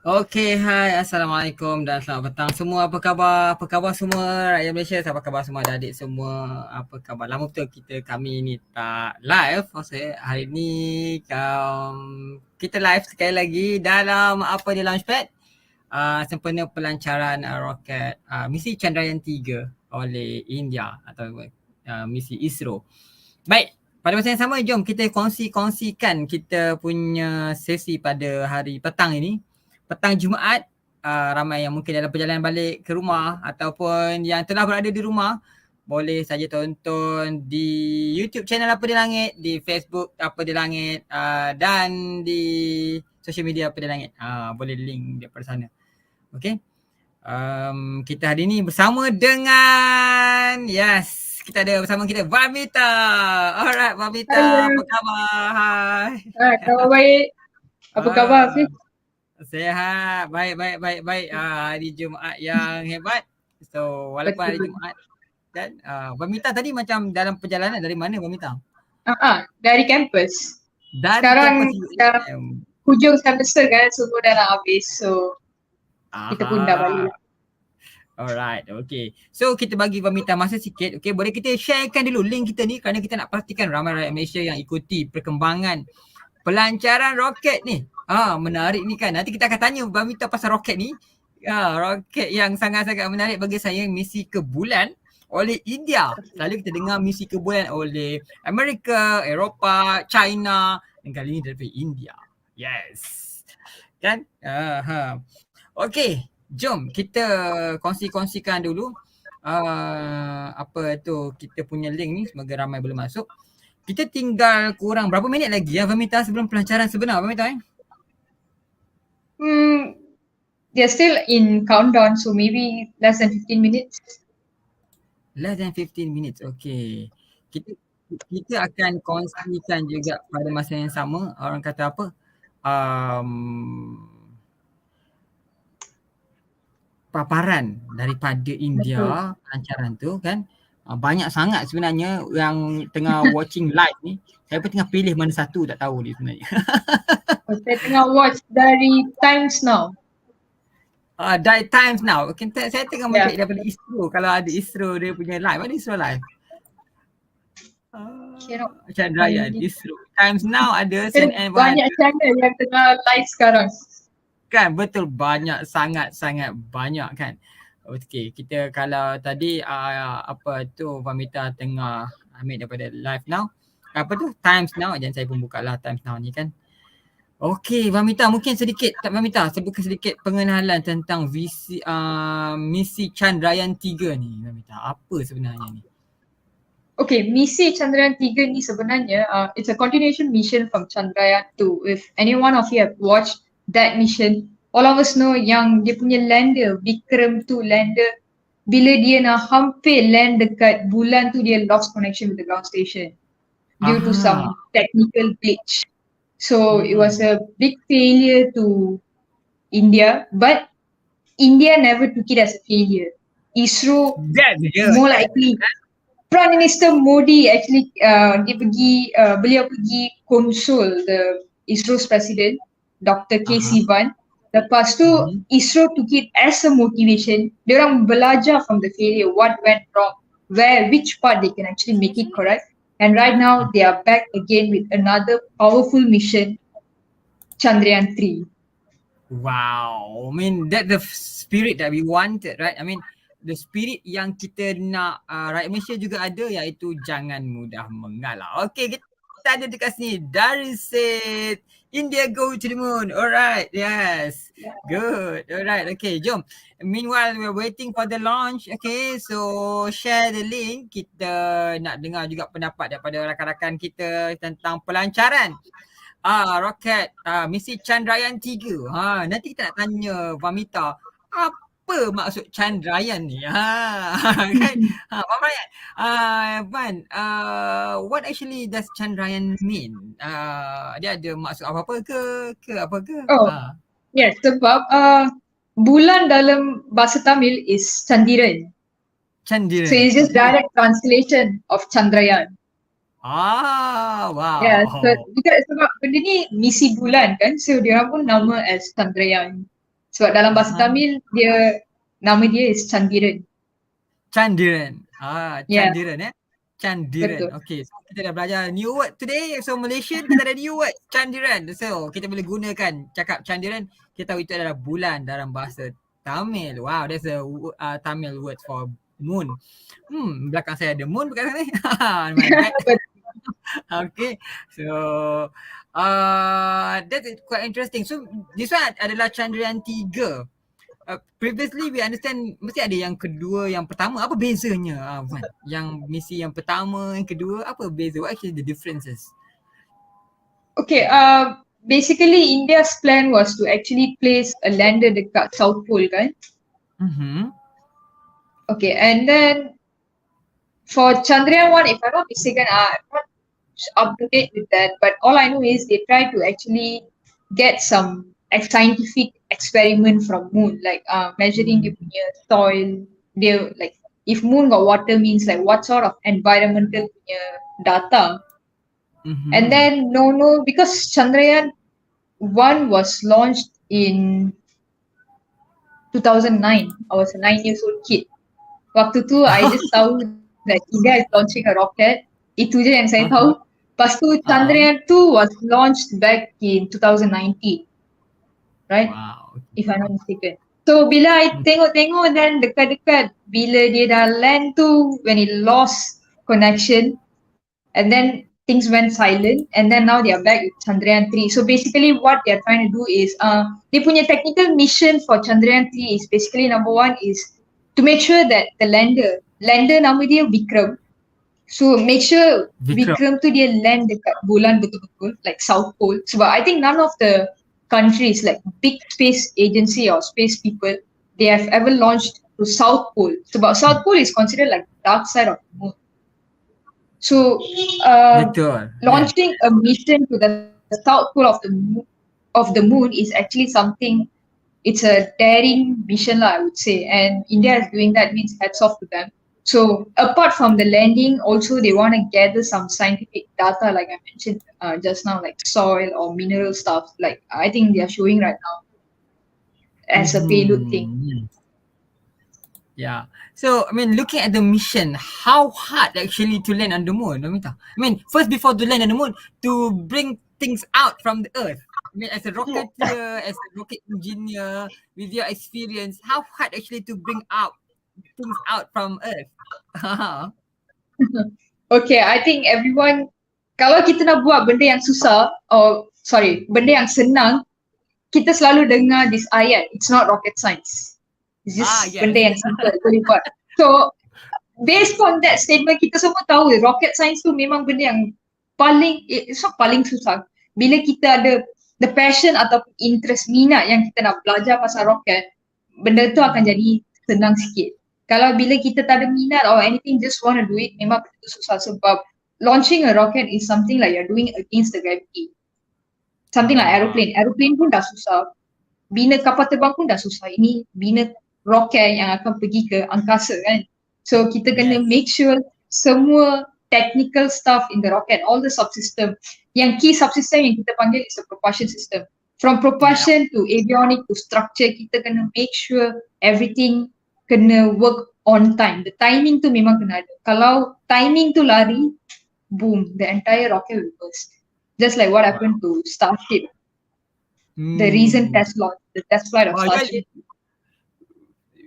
Okey, hai, Assalamualaikum dan selamat petang semua. Apa khabar? Apa khabar semua rakyat Malaysia? Apa khabar semua adik-adik semua? Apa khabar? Lama betul kami ni tak live. Maksudnya hari ni kita live sekali lagi dalam apa di Launchpad. Sempena pelancaran roket misi Chandrayaan 3 oleh India atau misi ISRO. Baik, pada masa yang sama jom kita kongsikan kita punya sesi pada hari petang ini. Petang Jumaat, ramai yang mungkin dalam perjalanan balik ke rumah ataupun yang telah berada di rumah boleh saja tonton di YouTube channel Apa di Langit, di Facebook Apa di Langit dan di social media Apa di Langit. Boleh link daripada sana. Okay. Kita hari ni bersama dengan kita ada bersama kita Vamita. Alright Vamita, apa khabar? Hai. Khabar baik. Apa khabar Hafiz? Sihat, baik. Hari Jumaat yang hebat. So walaupun hari Jumaat kan, Vamita tadi macam dalam perjalanan dari mana Vamita? Dari kampus. Sekarang hujung semester kan, semua dah nak habis. So kita pun dah balik lah. Alright, okay. So kita bagi Vamita masa sikit. Okay, boleh kita sharekan dulu link kita ni kerana kita nak pastikan ramai rakyat Malaysia yang ikuti perkembangan pelancaran roket ni. Menarik ni kan. Nanti kita akan tanya Vamita pasal roket ni. Roket yang sangat-sangat menarik bagi saya, misi ke bulan oleh India. Selalu kita dengar misi ke bulan oleh Amerika, Eropah, China, dan kali ini daripada India. Yes. Kan? Okay, jom kita kongsikan dulu kita punya link ni, semoga ramai boleh masuk. Kita tinggal kurang berapa minit lagi ya Vamita sebelum pelancaran sebenar Vamita They're still in countdown, so maybe less than 15 minutes. Less than 15 minutes, okay. Kita akan kongsikan juga pada masa yang sama, orang kata apa, paparan daripada India pelancaran tu kan. Banyak sangat sebenarnya yang tengah watching live ni. Saya pun tengah pilih mana satu, tak tahu ni sebenarnya. Saya tengah watch dari Times Now. Dari Times Now. Okay, saya tengah mencari daripada ISRO. Kalau ada ISRO dia punya live. Mana ISRO live? Chandrayaan, ISRO. Times Now ada, CNN banyak channel yang tengah live sekarang. Kan, betul, banyak, sangat banyak kan. Okay, kita kalau tadi Vamita tengah ambil daripada live now. Times Now, jangan saya pun buka lah Times Now ni kan. Okay Vamita, mungkin Vamita sebutkan sedikit pengenalan tentang misi Chandrayaan 3 ni Vamita. Apa sebenarnya ni? Okay, misi Chandrayaan 3 ni sebenarnya it's a continuation mission from Chandrayaan 2. If any one of you have watched that mission, all of us know yang dia punya lander, Vikram 2 lander, bila dia nak hampir land dekat bulan tu, dia lost connection with the ground station due to some technical glitch. So it was a big failure to India, but India never took it as a failure. ISRO more likely, Prime Minister Modi actually beliau pergi console the ISRO's president Dr. K. Sivan. Lepas tu ISRO took it as a motivation. Diorang belajar from the failure, what went wrong, which part they can actually make it correct. And right now they are back again with another powerful mission, Chandrayaan 3. Wow, I mean that's the spirit that we wanted, right? I mean the spirit yang kita nak rakyat Malaysia juga ada, iaitu jangan mudah mengalah. Okay, kita ada dekat sini dari set India go to the moon. Alright, yes. Good. Alright, okay, jom. Meanwhile, we're waiting for the launch. Okay, so share the link. Kita nak dengar juga pendapat daripada rakan-rakan kita tentang pelancaran roket misi Chandrayaan 3. Nanti kita nak tanya Vamita, apa maksud Chandrayaan ni? Kan? Van, what actually does Chandrayaan mean? Dia ada maksud apa-apa ke apa ke? Yes, sebab bulan dalam bahasa Tamil is Chandiran. So it's just direct translation of Chandrayaan. Wow. Yeah, sebab benda ni misi bulan kan, so dia pun nama as Chandrayaan. Sebab dalam bahasa Tamil nama dia is Chandiran. Chandiran. Yeah, Chandiran Chandiran. betul. Okay, so kita dah belajar new word today. So Malaysian kita ada new word Chandiran. So kita boleh gunakan cakap Chandiran, kita tahu itu adalah bulan dalam bahasa Tamil. Wow, there's a Tamil word for moon. Belakang saya ada moon bukan ni. My bad. Okay, so that is quite interesting. So this one adalah Chandrayaan 3. Previously we understand mesti ada yang kedua, yang pertama. Apa bezanya Van? Yang misi yang pertama, yang kedua, apa beza? What actually the differences? Okay, basically India's plan was to actually place a lander dekat South Pole kan. Okay, and then for Chandrayaan 1, if I'm not mistaken, I'm not up to date with that, but all I know is they try to actually get some scientific experiment from moon, like measuring dia punya soil, dia like if moon got water means like what sort of environmental punya data. And then because Chandrayaan 1 was launched in 2009. I was a 9 years old kid. Waktu tu I just tahu that India is launching a rocket. Itu je yang saya tahu. Lepas tu Chandrayaan 2 was launched back in 2019. Right? Wow. If I'm not mistaken. So bila I tengok-tengok dan dekat-dekat bila dia dah land tu, when it lost connection and then things went silent and then now they are back with Chandrayaan 3. So basically what they are trying to do is dia punya technical mission for Chandrayaan 3 is basically number one is to make sure that the lander nama dia Vikram. So make sure Vikram tu dia land dekat bulan betul-betul, like South Pole. Sebab I think none of the countries like big space agency or space people, they have ever launched to South Pole. Sebab South Pole is considered like dark side of the moon. So launching a mission to the South Pole of the moon is actually something. It's a daring mission, I would say, and India is doing that, means hats off to them. So apart from the landing, also they want to gather some scientific data, like I mentioned just now, like soil or mineral stuff. Like I think they are showing right now as a payload thing. Yeah. So I mean, looking at the mission, how hard actually to land on the moon, Domita? I mean, first before to land on the moon, to bring things out from the Earth. I mean, as a rocketeer, as a rocket engineer, with your experience, how hard actually to bring out things out from Earth? Okay, I think everyone, kalau kita nak buat benda yang susah, benda yang senang, kita selalu dengar this ayat, it's not rocket science. It's just benda yang simple, boleh buat. So, based on that statement, kita semua tahu rocket science tu memang benda yang it's not paling susah. Bila kita ada the passion atau interest, minat yang kita nak belajar pasal rocket, benda tu akan jadi senang sikit. Kalau bila kita tak ada minat or anything, just want to do it, memang betul susah sebab launching a rocket is something like you're doing against the gravity. Something like aeroplane. Aeroplane pun dah susah. Bina kapal terbang pun dah susah. Ini bina rocket yang akan pergi ke angkasa kan. So kita kena make sure semua technical stuff in the rocket, all the subsystem. Yang key subsystem yang kita panggil is the propulsion system. From propulsion to avionic to structure, kita kena make sure everything kena work on time. The timing tu memang kena ada. Kalau timing tu lari, boom, the entire rocket will burst. Just like what happened to Starship. The recent test launch, the test flight of Starship.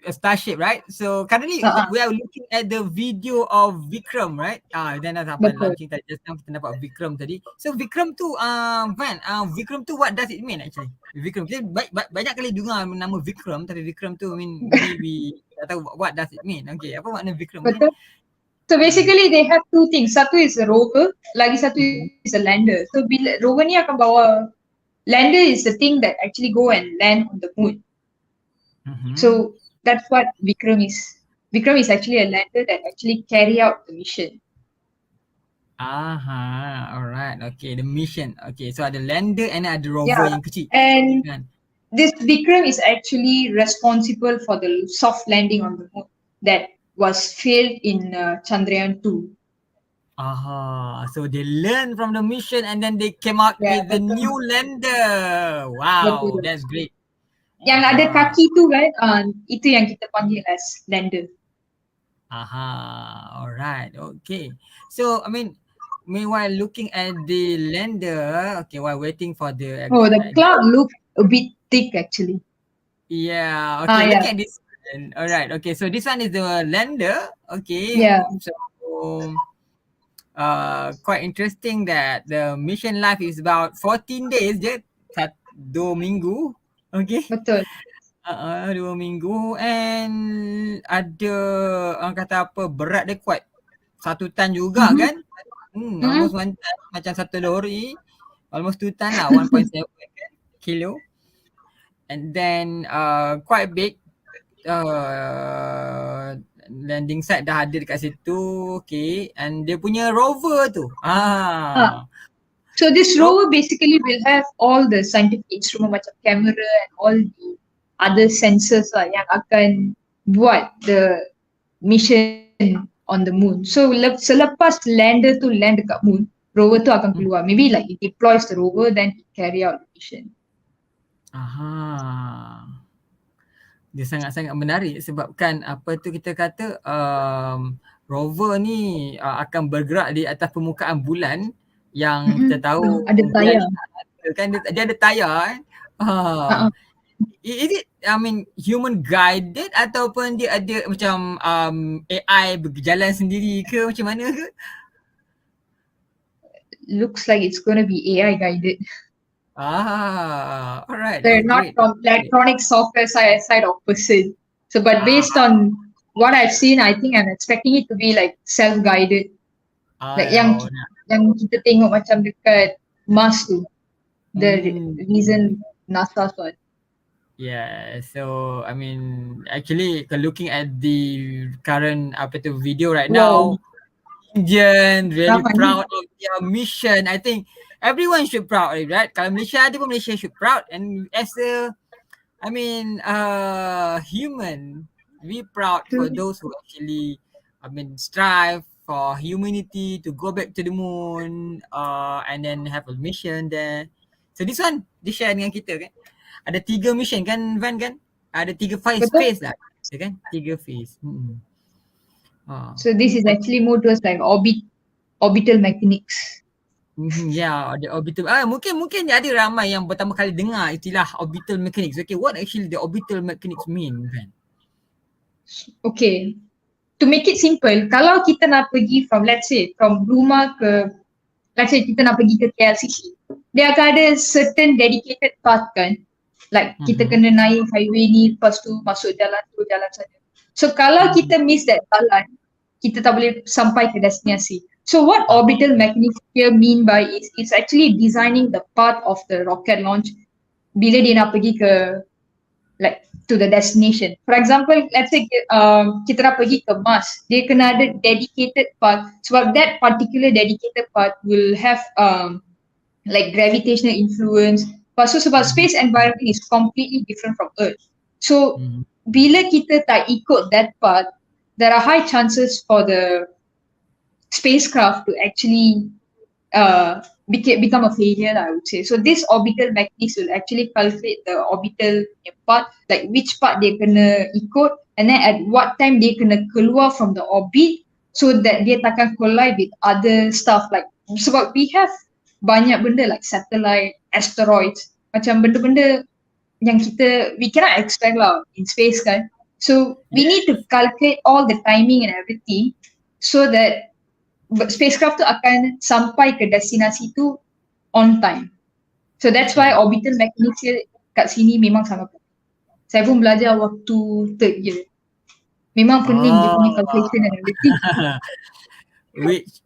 Starship, right? So currently we are looking at the video of Vikram, right? Then sampai launching tadi, just now kita dapat Vikram tadi. So Vikram tu, Van, Vikram tu what does it mean actually? Vikram, kita banyak kali dengar nama Vikram, tapi Vikram tu we tak tahu what does it mean. Okay, apa makna Vikram ni? So basically they have two things. Satu is a rover, lagi satu is a lander. So bila rover ni akan bawa, lander is the thing that actually go and land on the moon. So that's what Vikram is. Vikram is actually a lander that actually carry out the mission. Alright, okay, the mission. Okay, so ada lander and ada rover yang kecil. And this Vikram is actually responsible for the soft landing on the moon that was failed in Chandrayaan 2. So they learned from the mission and then they came out with the new lander. Wow, that's great. Yang ada kaki tu kan, itu yang kita panggil as lander. Alright, okay. So, I mean, meanwhile looking at the lander, okay, while waiting for the Oh, the cloud look a bit thick actually. yeah, okay, Yeah. looking at this one. Alright, okay, so this one is the lander, okay. Yeah. So, quite interesting that the mission life is about 14 days je, 2 minggu, okay. Betul. 2 minggu and ada orang kata apa, berat dia kuat 1 tan juga kan. Almost 1 tan, macam satu lori, almost 2 tan lah, 1.7 kan, kilo. And then quite big, landing site dah ada dekat situ, okay. And dia punya rover tu, So this rover basically will have all the scientific instrument macam camera and all the other sensors lah yang akan buat the mission on the moon. So selepas lander tu land dekat moon, rover tu akan keluar. Maybe like it deploys the rover, then it carry out the mission. Dia sangat-sangat menarik sebabkan apa tu kita kata rover ni akan bergerak di atas permukaan bulan yang kita tahu ada tayar kan, dia ada tayar Is it, I mean, human guided ataupun dia ada macam AI berjalan sendiri ke, macam mana ke? Looks like it's going to be AI guided. Alright. They're not great. from electronic software side of person. So, but based on what I've seen, I think I'm expecting it to be like self-guided. Like yang kita tengok macam dekat Mars tu. The reason NASA one. Yeah, so I mean, actually looking at the current video right now, Indian really proud of their mission. I think everyone should proud of it, right? Kalau Malaysia ada pun, Malaysia should proud. And as a, I mean, human, we proud for those who actually, I mean, strive for humanity to go back to the moon, and then have a mission there. So this one, dia share dengan kita kan. Ada 3 mission kan, Van kan? Ada 3 phase lah, kan? 3 phase. So this is actually more towards like orbital mechanics. Yeah, the orbital. Mungkin ada ramai yang pertama kali dengar istilah orbital mechanics. Okay, what actually the orbital mechanics mean, Van? Okay, to make it simple, kalau kita nak pergi from, let's say, from rumah ke, let's say kita nak pergi ke KLCC, dia akan ada certain dedicated path kan. Like kita kena naik highway ni, lepas tu masuk jalan tu, jalan sana. So kalau kita miss that jalan, kita tak boleh sampai ke destinasi. So what orbital mechanics here mean by is it's actually designing the path of the rocket launch bila dia nak pergi ke, like, to the destination. For example, let's say kita nak pergi ke Mars, dia kena ada dedicated path sebab that particular dedicated path will have like gravitational influence. Lepas tu sebab space environment is completely different from Earth. So bila kita tak ikut that path, there are high chances for the spacecraft to actually become a failure, I would say. So this orbital mechanics will actually calculate the orbital path, like which part dia kena ikut, and then at what time dia kena keluar from the orbit so that dia takkan collide with other stuff, like sebab we have banyak benda like satellite, asteroids, macam benda-benda yang we cannot expect lah in space kan. So we need to calculate all the timing and everything so that spacecraft tu akan sampai ke destinasi tu on time. So that's why orbital mechanics kat sini memang sangat penting. Saya pun belajar waktu third year. Memang pening dia punya calculation and everything.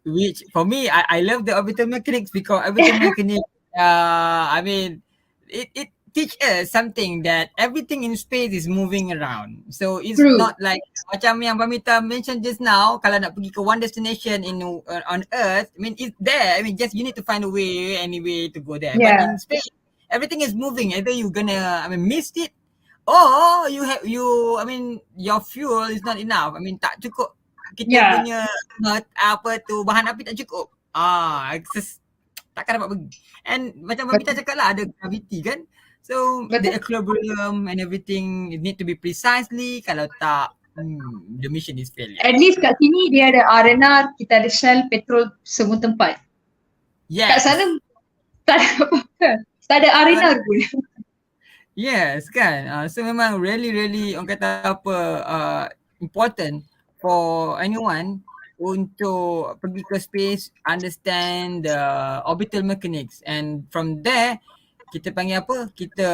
Which for me, I love the orbital mechanics because orbital mechanics, I mean, it teach us something that everything in space is moving around. So it's not like macam yang Pamita mentioned just now, kalau nak pergi ke one destination on Earth, I mean it's there. I mean just you need to find a way, any way to go there. But in space, everything is moving. Either you gonna, I mean, miss it, or I mean your fuel is not enough. I mean tak cukup. Kita punya apa tu, bahan api tak cukup. Takkan dapat pergi. And macam Pamita cakap lah, ada gravity kan. So the Betul? equilibrium and everything it need to be precisely. Kalau tak, the mission is failure. At least kat sini dia ada R&R, kita ada Shell, petrol, semua tempat. Kat Yes. sana tak ada apa-apa. Tak ada R&R pun. Yes, kan. So memang really orang kata apa important for anyone untuk pergi ke space, understand the orbital mechanics, and from there kita panggil apa? Kita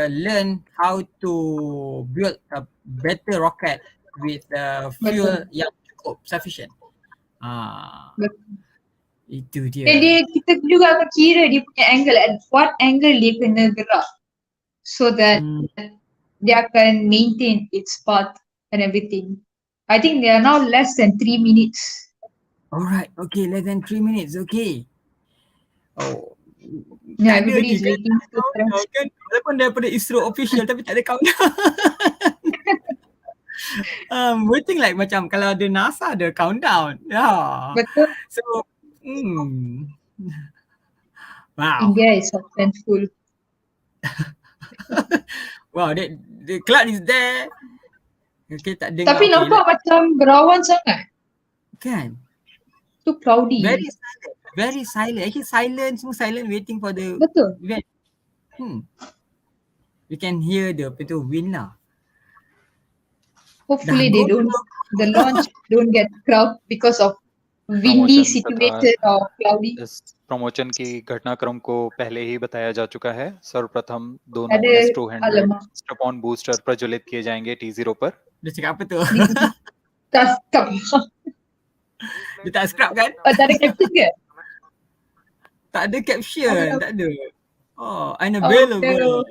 learn how to build a better rocket with fuel yang cukup sufficient. Betul. Itu Dan dia. kita juga akan kira dia punya angle, at what angle dia kena gerak. So that dia akan maintain its path and everything. I think they are now less than 3 minutes. Alright, okay, less than 3 minutes, okay. Oh. Yeah, Tak ada everybody ni is waiting to countdown kan. Walaupun daripada ISRO official tapi tak ada countdown. Waiting like macam kalau ada NASA ada countdown. Yeah. Betul. So, wow. India is successful. Wow, the cloud is there. Okay, tak dengar. Tapi nampak macam berawan sangat. Kan? Tu cloudy. Very silent. Actually silent, semua silent waiting for the Betul. event. We can hear the wind lah. Hopefully the launch don't get crowd because of windy situation or cloudy. इस promotion की घटनाक्रम को पहले ही बताया जा चुका है। सर्वप्रथम दोनों Ada S200 स्ट्रैप-ऑन बूस्टर प्रज्वलित किए जाएंगे T0 पर। Dia cakap apa tu? Tak. Dia tak scrap kan? Tak ada caption ke? Tak ada caption, tak ada. Oh, unavailable.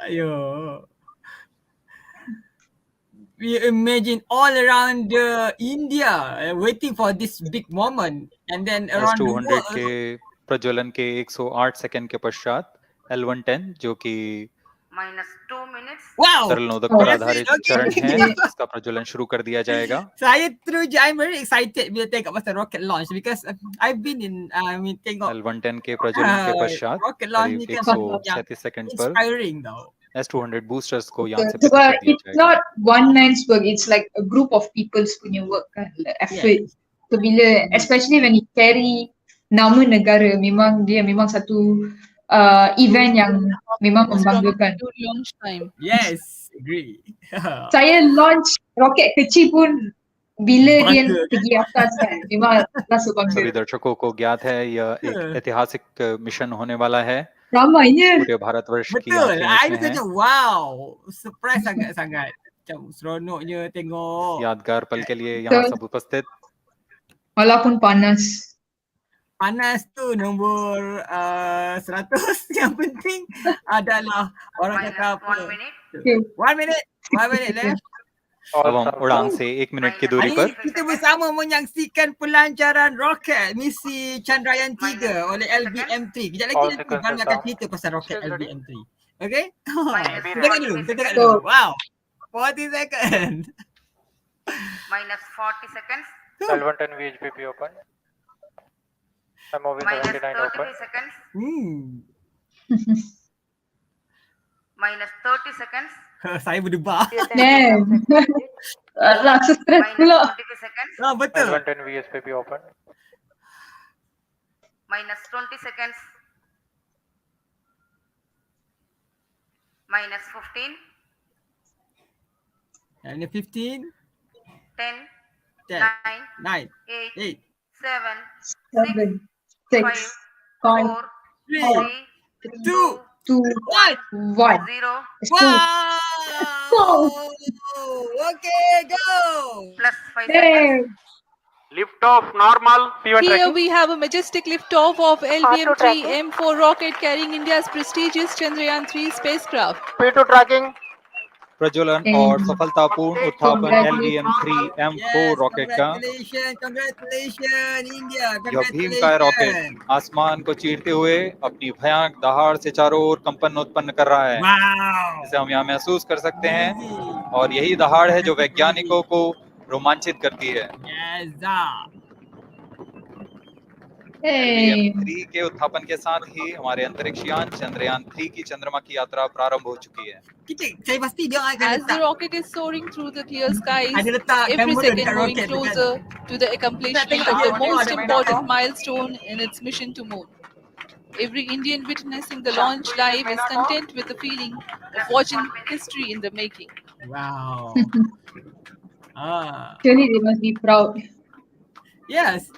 Ayo. We imagine all around India waiting for this big moment, and then around the S200 world. के प्रज्वलन के 108 second के पश्चात L110 जो कि -2 minutes. Wow. तरलनोदक पर आधारित चरण है, इसका प्रज्वलन शुरू कर दिया जाएगा। I'm very excited bila tengok pasal rocket launch because I've been in tengok L110 के प्रज्वलन के पश्चात rocket launch ni करीब kan 137 सेकंड पर inspiring though. S200 boosters को यहाँ से So, पता कर दिया it's जाएगा। not one man's work, it's like a group of people's punya work kan, effort. So bila, especially when it carry nama negara, memang satu event yang memang membanggakan. Launch time. Yes, agree. Saya launch roket kecil pun bila dia pergi atas kan, memang rasa सभी bangga. दर्शकों को ज्ञात है यह एक ऐतिहासिक mission होने वाला है। Ramainya. पूरे भारतवर्ष की Betul. आंखें I इसमें हैं। macam wow, surprise sangat-sangat. Macam seronoknya tengok. यादगार पल के लिए यहाँ सब उपस्थित। Walaupun panas. Panas tu nombor 100. Yang penting adalah orang kata apa? 1 minute. 1 minute. 1 minute left. अब हम उड़ान से 1 मिनट की दूरी पर Hari kita bersama menyaksikan pelancaran roket misi Chandrayaan 3 oleh LBM-3. Kejap lagi nanti Bulan akan cerita pasal roket LBM-3. Okay? Kita tengok dulu. Wow. 40 seconds. -40 seconds. L110 VHPP open. MOV 79 open. -33 seconds. -30 seconds. Saya berdebar. Damn. Rasa stres pula. -20 seconds. Betul. L110 VSPP open. -20 seconds. -15. And 15, 10. 10, 9. 9, 8. 8, 7. 7, 6, 5, 4. 3, 3. 2, 2, 1. 1. 0. Wow! Okay, go! +5 seconds. Damn. Lift off normal. P1 Here tracking. we have a majestic liftoff of LBM-3 M4 rocket carrying India's prestigious Chandrayaan 3 spacecraft. P2 tracking. प्रज्वलन और सफलतापूर्ण उत्थापन LBM-3 M4 rocket का Congratulations India. यह भीमकाय rocket आसमान को चीरते हुए अपनी भयानक दहाड़ से चारों ओर कंपन उत्पन्न कर रहा है। Wow. इसे हम यहाँ महसूस कर सकते हैं और यही दहाड़ है जो वैज्ञानिकों को रोमांचित करती है। Yes. Hey. LVM-3 के उत्थापन के साथ ही हमारे अंतरिक्ष यान चंद्रयान 3 की चंद्रमा की यात्रा प्रारंभ हो चुकी है। Saya pasti dia akan As the letak rocket is soaring through the clear skies, ada letak every kamera second dekat moving roket tu kan. closer to the accomplishment tengok of dia, the tengok most dia main important apa. milestone in its mission to moon. Every Indian witnessing the launch live is content with the feeling of watching history in the making. Wow. Surely they must be proud. Yes.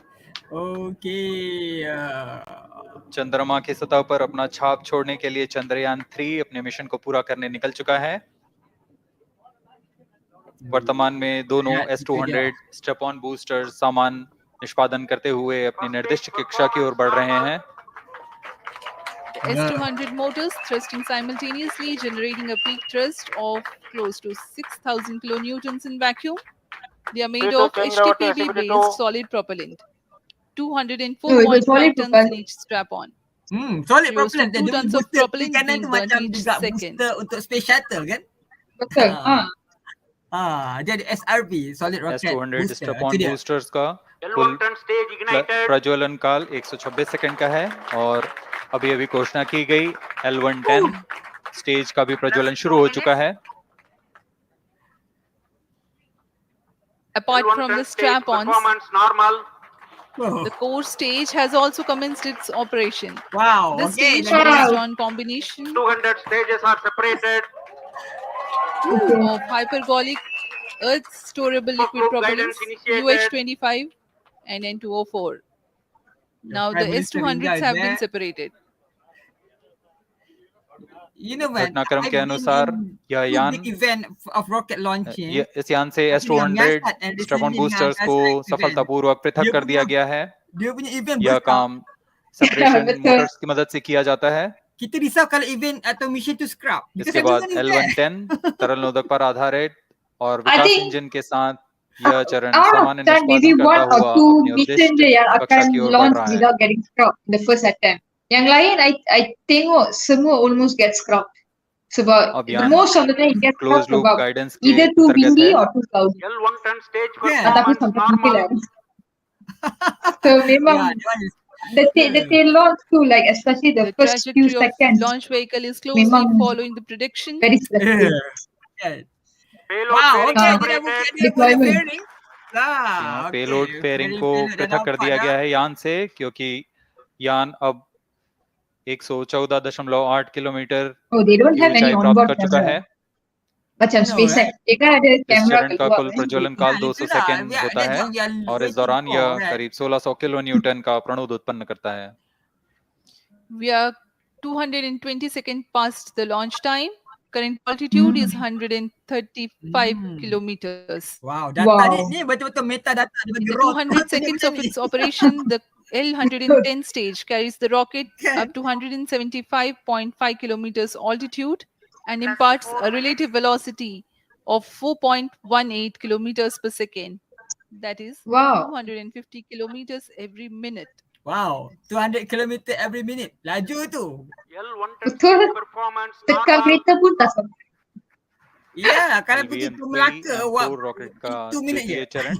Okay. चंद्रमा की सतह पर अपना छाप छोड़ने के लिए चंद्रयान 3 अपने मिशन को पूरा करने निकल चुका है। वर्तमान में दोनों S-200 स्टेप ऑन बूस्टर सामान निष्पादन करते हुए अपनी निर्दिष्ट कक्षा की ओर बढ़ रहे हैं। The S-200 motors thrusting simultaneously, generating a peak thrust of close to 6,000 kilonewtons in vacuum. They are made of HTPB-based solid propellant. 204.5 solid tons in propellant. each strap-on. Solid Close to propellant. 2 Dia tons of booster propellant kiri kanan being tu burnt macam each juga second. booster untuk space shuttle kan? Betul. Dia ada SRB, solid rocket S-200 booster. Step Itu on dia. Boosters का L1 कुल turn stage ignited. प्रज्वलन काल 126 second का है और अभी घोषणा की गई L110 स्टेज का भी प्रज्वलन शुरू हो चुका है। Apart L1 from turn the stage strap-ons, performance normal. the core stage has also commenced its operation. Wow. This Okay. stage based on combination 200 stages are separated. of hypergolic earth storable liquid Group propellants guidance initiated. UH-25 and N204. Now the S-200s have been separated. You know man, घटनाक्रम I've के been अनुसार in यह two यान big event of rocket launching. इस यान से Tapi yang S-200 Yasat and step on recently boosters yang को Yasat सफलतापूर्वक पृथक Dia कर दिया punya- गया है। Dia punya event यह besar. काम सेपरेशन betul. मोटर्स की मदद से किया जाता है। Kita risau kalau event atau mission tu scrap. Because इसके बाद everyone is there. L110 तरल नोदक पर आधारित और I विकास think- इंजन के साथ यह चरण Out of सामान्य that, maybe निष्पादन one करता or हुआ two अपनी missions उद्दिष्ट yang कक्षा akan की ओर बढ़ launch रहा है। without getting scrapped the first attempt. Yang lain, I tengok semua almost get scrapped. Sebab अब the यान most of the time it gets close scrapped loop sebab guidance के either too अंतर्गत windy है। or too cloudy. L1 turn stage Yeah. Tapi performance sampai mungkin normal. lah. So memang Yeah, that one is the tail launch too, like especially the The first few trajectory of seconds, launch vehicle is closely Memang- following the prediction. very stressful. Yeah. Payload Wow, bearing okay, dia dah separated. buka dia punya Deployment. fairing. Lah, okay. Payload fairing को Fairing dah पृथक कर dapat दिया dah. गया है यान से, क्योंकि यान अब 114.8 किलोमीटर Oh, they don't की have any ऊंचाई प्राप्त onboard कर चुका camera. है। Macam No, SpaceX, right? dia kan ada इस kamera चरण का keluar कुल kan. प्रज्वलन काल Yeah, 200 itulah. सेकंड Yeah, होता that's है what we are और इस waiting दौरान for, यह right? करीब 1600 किलो न्यूटन का प्रणुद उत्पन्न करता है। We are 220 seconds past the launch time. Current altitude is 135 kilometers. Wow, data Wow. ni betul-betul metadata dia In bagi the raw. 200 seconds of its operation, the L110 stage carries the rocket up to 175.5 kilometers altitude and imparts a relative velocity of 4.18 kilometers per second. That is Wow. 250 kilometers every minute. Wow, 200 km every minute. Laju tu. L1 turn Betul. stage performance Tekan normal. kereta pun tak sampai. Ya, kalau pergi ke Melaka, LVM-3 rocket का 2 minit द्वितीय je. चरण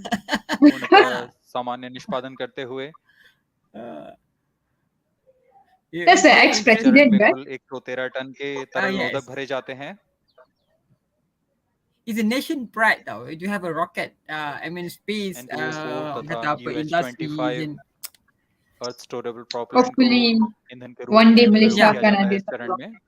पूर्णतः सामान्य निष्पादन करते हुए That's the It's very इस चरण ex-president, में right? कुल 113 टन के तरल yes. नोदक भरे जाते हैं। It's a nation pride tau. You have a rocket, I mean space, N204 kata तथा apa, industry. UH-25 अर्थ स्टोरेबल प्रोपेलेंट को Hopefully, ईंधन के one रूप day में प्रयोग Malaysia किया akan जाता ada है इस satu चरण rocket. में।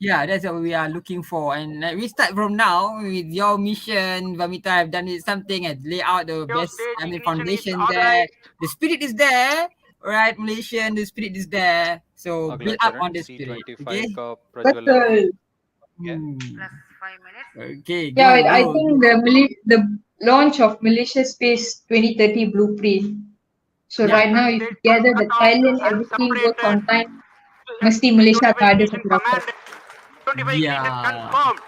Yeah, that's what we are looking for. And we start from now with your mission. Vamita have done it something and lay out the Your best, stage I mean, ignition is foundation there. authorized. The spirit is there, right? Malaysian, the spirit is there. So अगला build up on चरण the spirit. C-25 Okay. का प्रज्वलन Betul. Plus 5 minutes. Okay, go. Yeah, I go. think the launch of Malaysia Space 2030 blueprint. So Yeah. right now, if Stage together the cut off Thailand, and everything works separated. on time, mesti Malaysia akan ada Mission satu rocket. command. 25 Yeah. ignition confirmed.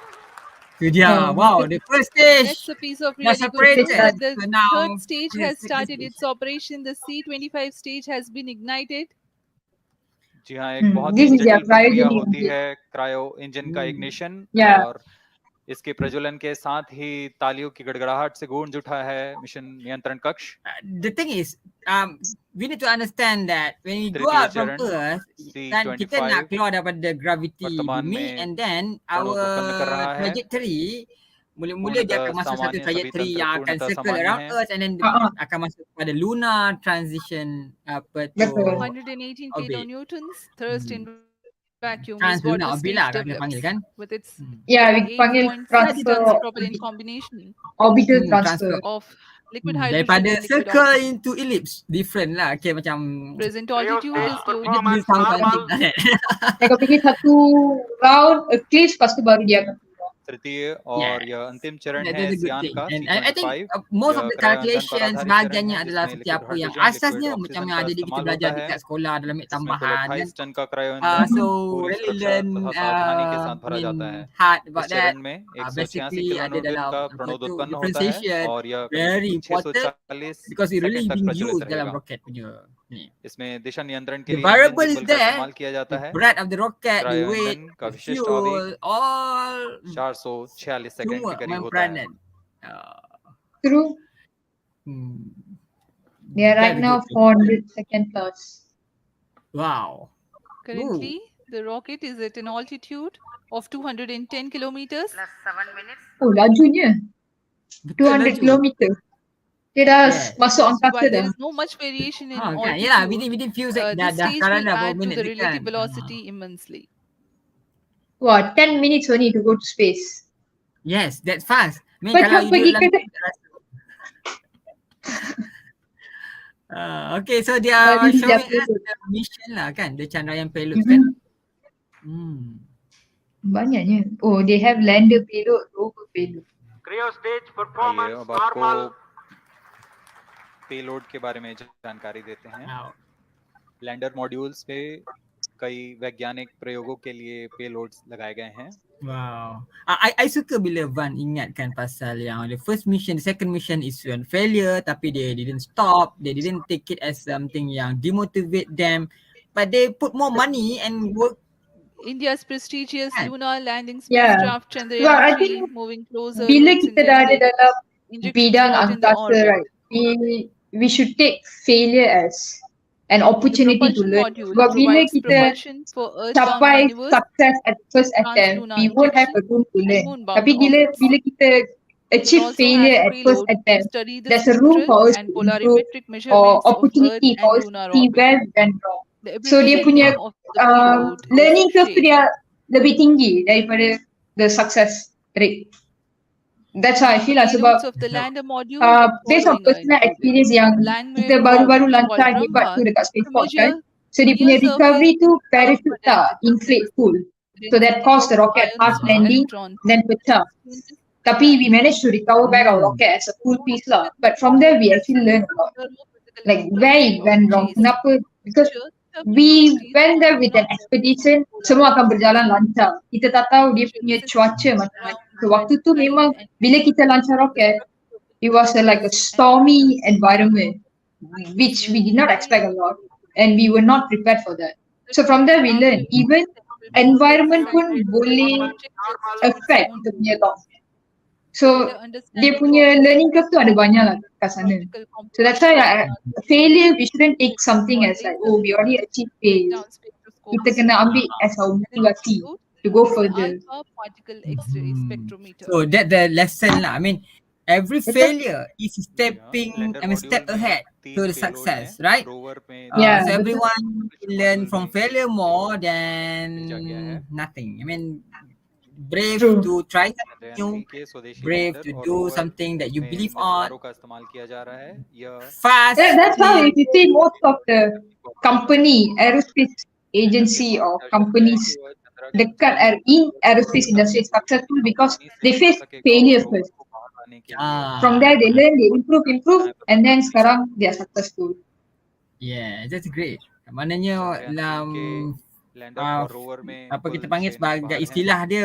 So yeah, wow, the first stage. That's a piece of They're really good separated. news that the So now third stage we has have second started stage. its operation. The C-25 stage has been ignited. जी हाँ, एक बहुत ही This is their जटिल प्रक्रिया cryogenic होती engine. है cryo engine का ignition Yeah. और इसके प्रज्वलन के साथ ही तालियों की गड़गड़ाहट से गूंज उठा है मिशन नियंत्रण कक्ष। The thing is, we need to understand that when we go तृतीय out from चरण Earth, kan kita nak C25 keluar daripada gravity वर्तमान bumi, में and then प्रणोदोत्पन्न कर our रहा है। trajectory mula-mula dia akan पूर्णतः masuk satu सामान्य, सभी trajectory तंत्र yang akan पूर्णतः circle सामान्य around है। Earth, and then akan masuk pada lunar transition apa tu Betul. 118 orbit. kilonewtons thrust in vacuum is what Translunar the orbit stage lah kalau dia panggil develops kan. with its Yeah, we panggil 8.6 transfer tons of propellant combination orbital transfer. transfer. of liquid hydrogen Daripada and liquid circle oxygen. into ellipse, different lah. Okay, macam Present Rio altitude stage is close performance sound normal. cantik lah kan. Dia akan pergi satu round eclipse, lepas tu baru dia akan keluar. तृतीय और यह अंतिम चरण That है is a good सियान thing. का And I think C25। most यह of the क्रयोंजन पर calculations आधारित चरण bahagiannya है adalah जिसमें seperti liquid apa yang hydrogen, asasnya liquid macam oxygen yang का ada di kita इस्तेमाल होता belajar है। dekat sekolah dalam ambil इसमें कुल tambahan 28 kan. टन का क्रयोंजन So पूरी really सुरक्षा learn तथा सावधानी के साथ भरा जाता है। hard इस about that. चरण में 186 Basically ada किलोन्यूटन dalam का apa tu प्रणोदोत्पन्न होता है differentiation और यह very करीब important 640 because it really second तक being प्रज्वलित used dalam रहेगा। rocket punya ni. इसमें दिशा नियंत्रण के The लिए इंजन variable is सिंबल का there, इस्तेमाल किया जाता the है। breadth of the rocket, the weight, क्रयोंजन का the विशिष्ट आवेग fuel, all 446 सेकंड semua के करीब main होता है। peranan. True. They are right That's a now good thing. 400 second plus. Wow. currently. The rocket is at an altitude of 210 kilometers. Plus 7 minutes. Oh, lajunya. Betul 200 laju. kilometer. Dia dah Yes. masuk angkasa While there dah. is no much variation in Kan, yelah, altitude, within few seconds this dah stage sekarang will dah berapa add to minit the je relative kan. velocity immensely. Wah, 10 minutes only to go to space. Yes, that's fast. I mean, But kalau you pergi duduk ke- dalam tak rasa. Okay, so they are This is their showing us payload. the mission lah kan, the Chandrayaan payload kan. Banyaknya. Oh, they have lander payload, rover payload. Cryo stage आइए performance अब आपको normal. Payload के बारे में जानकारी देते हैं। Wow. Lander modules पे कई वैज्ञानिक प्रयोगों के लिए पेलोड्स लगाए गए हैं। Wow. I suka bila Van ingatkan pasal yang the first mission, the second mission is one failure tapi they didn't stop, they didn't take it as something yang demotivate them, but they put more money and work. India's prestigious Kan? lunar landing Yeah. spacecraft Well, Chandrayaan I 3 think moving closer Bila to its kita dah ada intended dalam injection bidang slot in the angkasa, orbit. right, we should take failure as an The opportunity to propulsion learn. module Sebab bila provides kita propulsion for earthbound capai maneuvers, success at first attempt, translunar we won't have a injection, room to and learn. moonbound Tapi orbits. bila kita It achieve also failure has a at first payload to attempt, study the there's a room spectral for us and to improve polarimetric or measurements of Earth opportunity and for us to lunar see orbit. where we went wrong. The So dia ability punya of the payload learning is curve tu shaped. dia lebih tinggi daripada the success rate. That's how I feel lah, sebab Payloads of the lander module based on following are personal included. experience yang Landware kita baru-baru probes lancar called hebat tu Brahmas dekat to spaceport measure kan. So dia punya near recovery surface tu parachute carbon tak density, inflate full. So that density caused the of rocket ions half and landing electrons. then pecah. Changes Tapi we managed to recover back our rocket as a full piece lah. But from there we actually learned a lot. thermophysical Like where it activity of went wrong. chase. Kenapa? Because Measure the we properties went of there with an lunar expedition, surface semua akan polar berjalan lancar. Kita tak tahu dia punya cuaca macam mana. So waktu tu memang bila kita lancar roket, it was like a stormy environment, which we did not expect a lot, and we were not prepared for that. So from there we learn even environment pun boleh affect kita punya launch. So dia punya learning curve tu ada banyak lah kat sana. So that's why failure we shouldn't take something as like, oh, we already achieved fail. Kita kena ambil as our motivasi to go further. Alpha particle X-ray spectrometer. So that the lesson lah. I mean, every Betul. failure is stepping, lander step module में ahead 3 to the payload success, हैं। right? Rover में Yeah, So betul. everyone will learn from failure more than भेजा गया है। nothing. I mean, brave True. to try something Chandrayaan new, 3 के स्वदेशी brave lander to और do rover something that you में believe तरबारू on, का इस्तेमाल किया जा रहा है। यह fast. That's how if you see most of the company, aerospace agency or companies dekat in aerospace industry is successful because they face failure first. From there they learn, they improve, and then sekarang they are successful. Yeah, that's great. Maknanya dalam lander और rover में apa kita कुल panggil 6 sebagai निष्पादन हैं। istilah dia,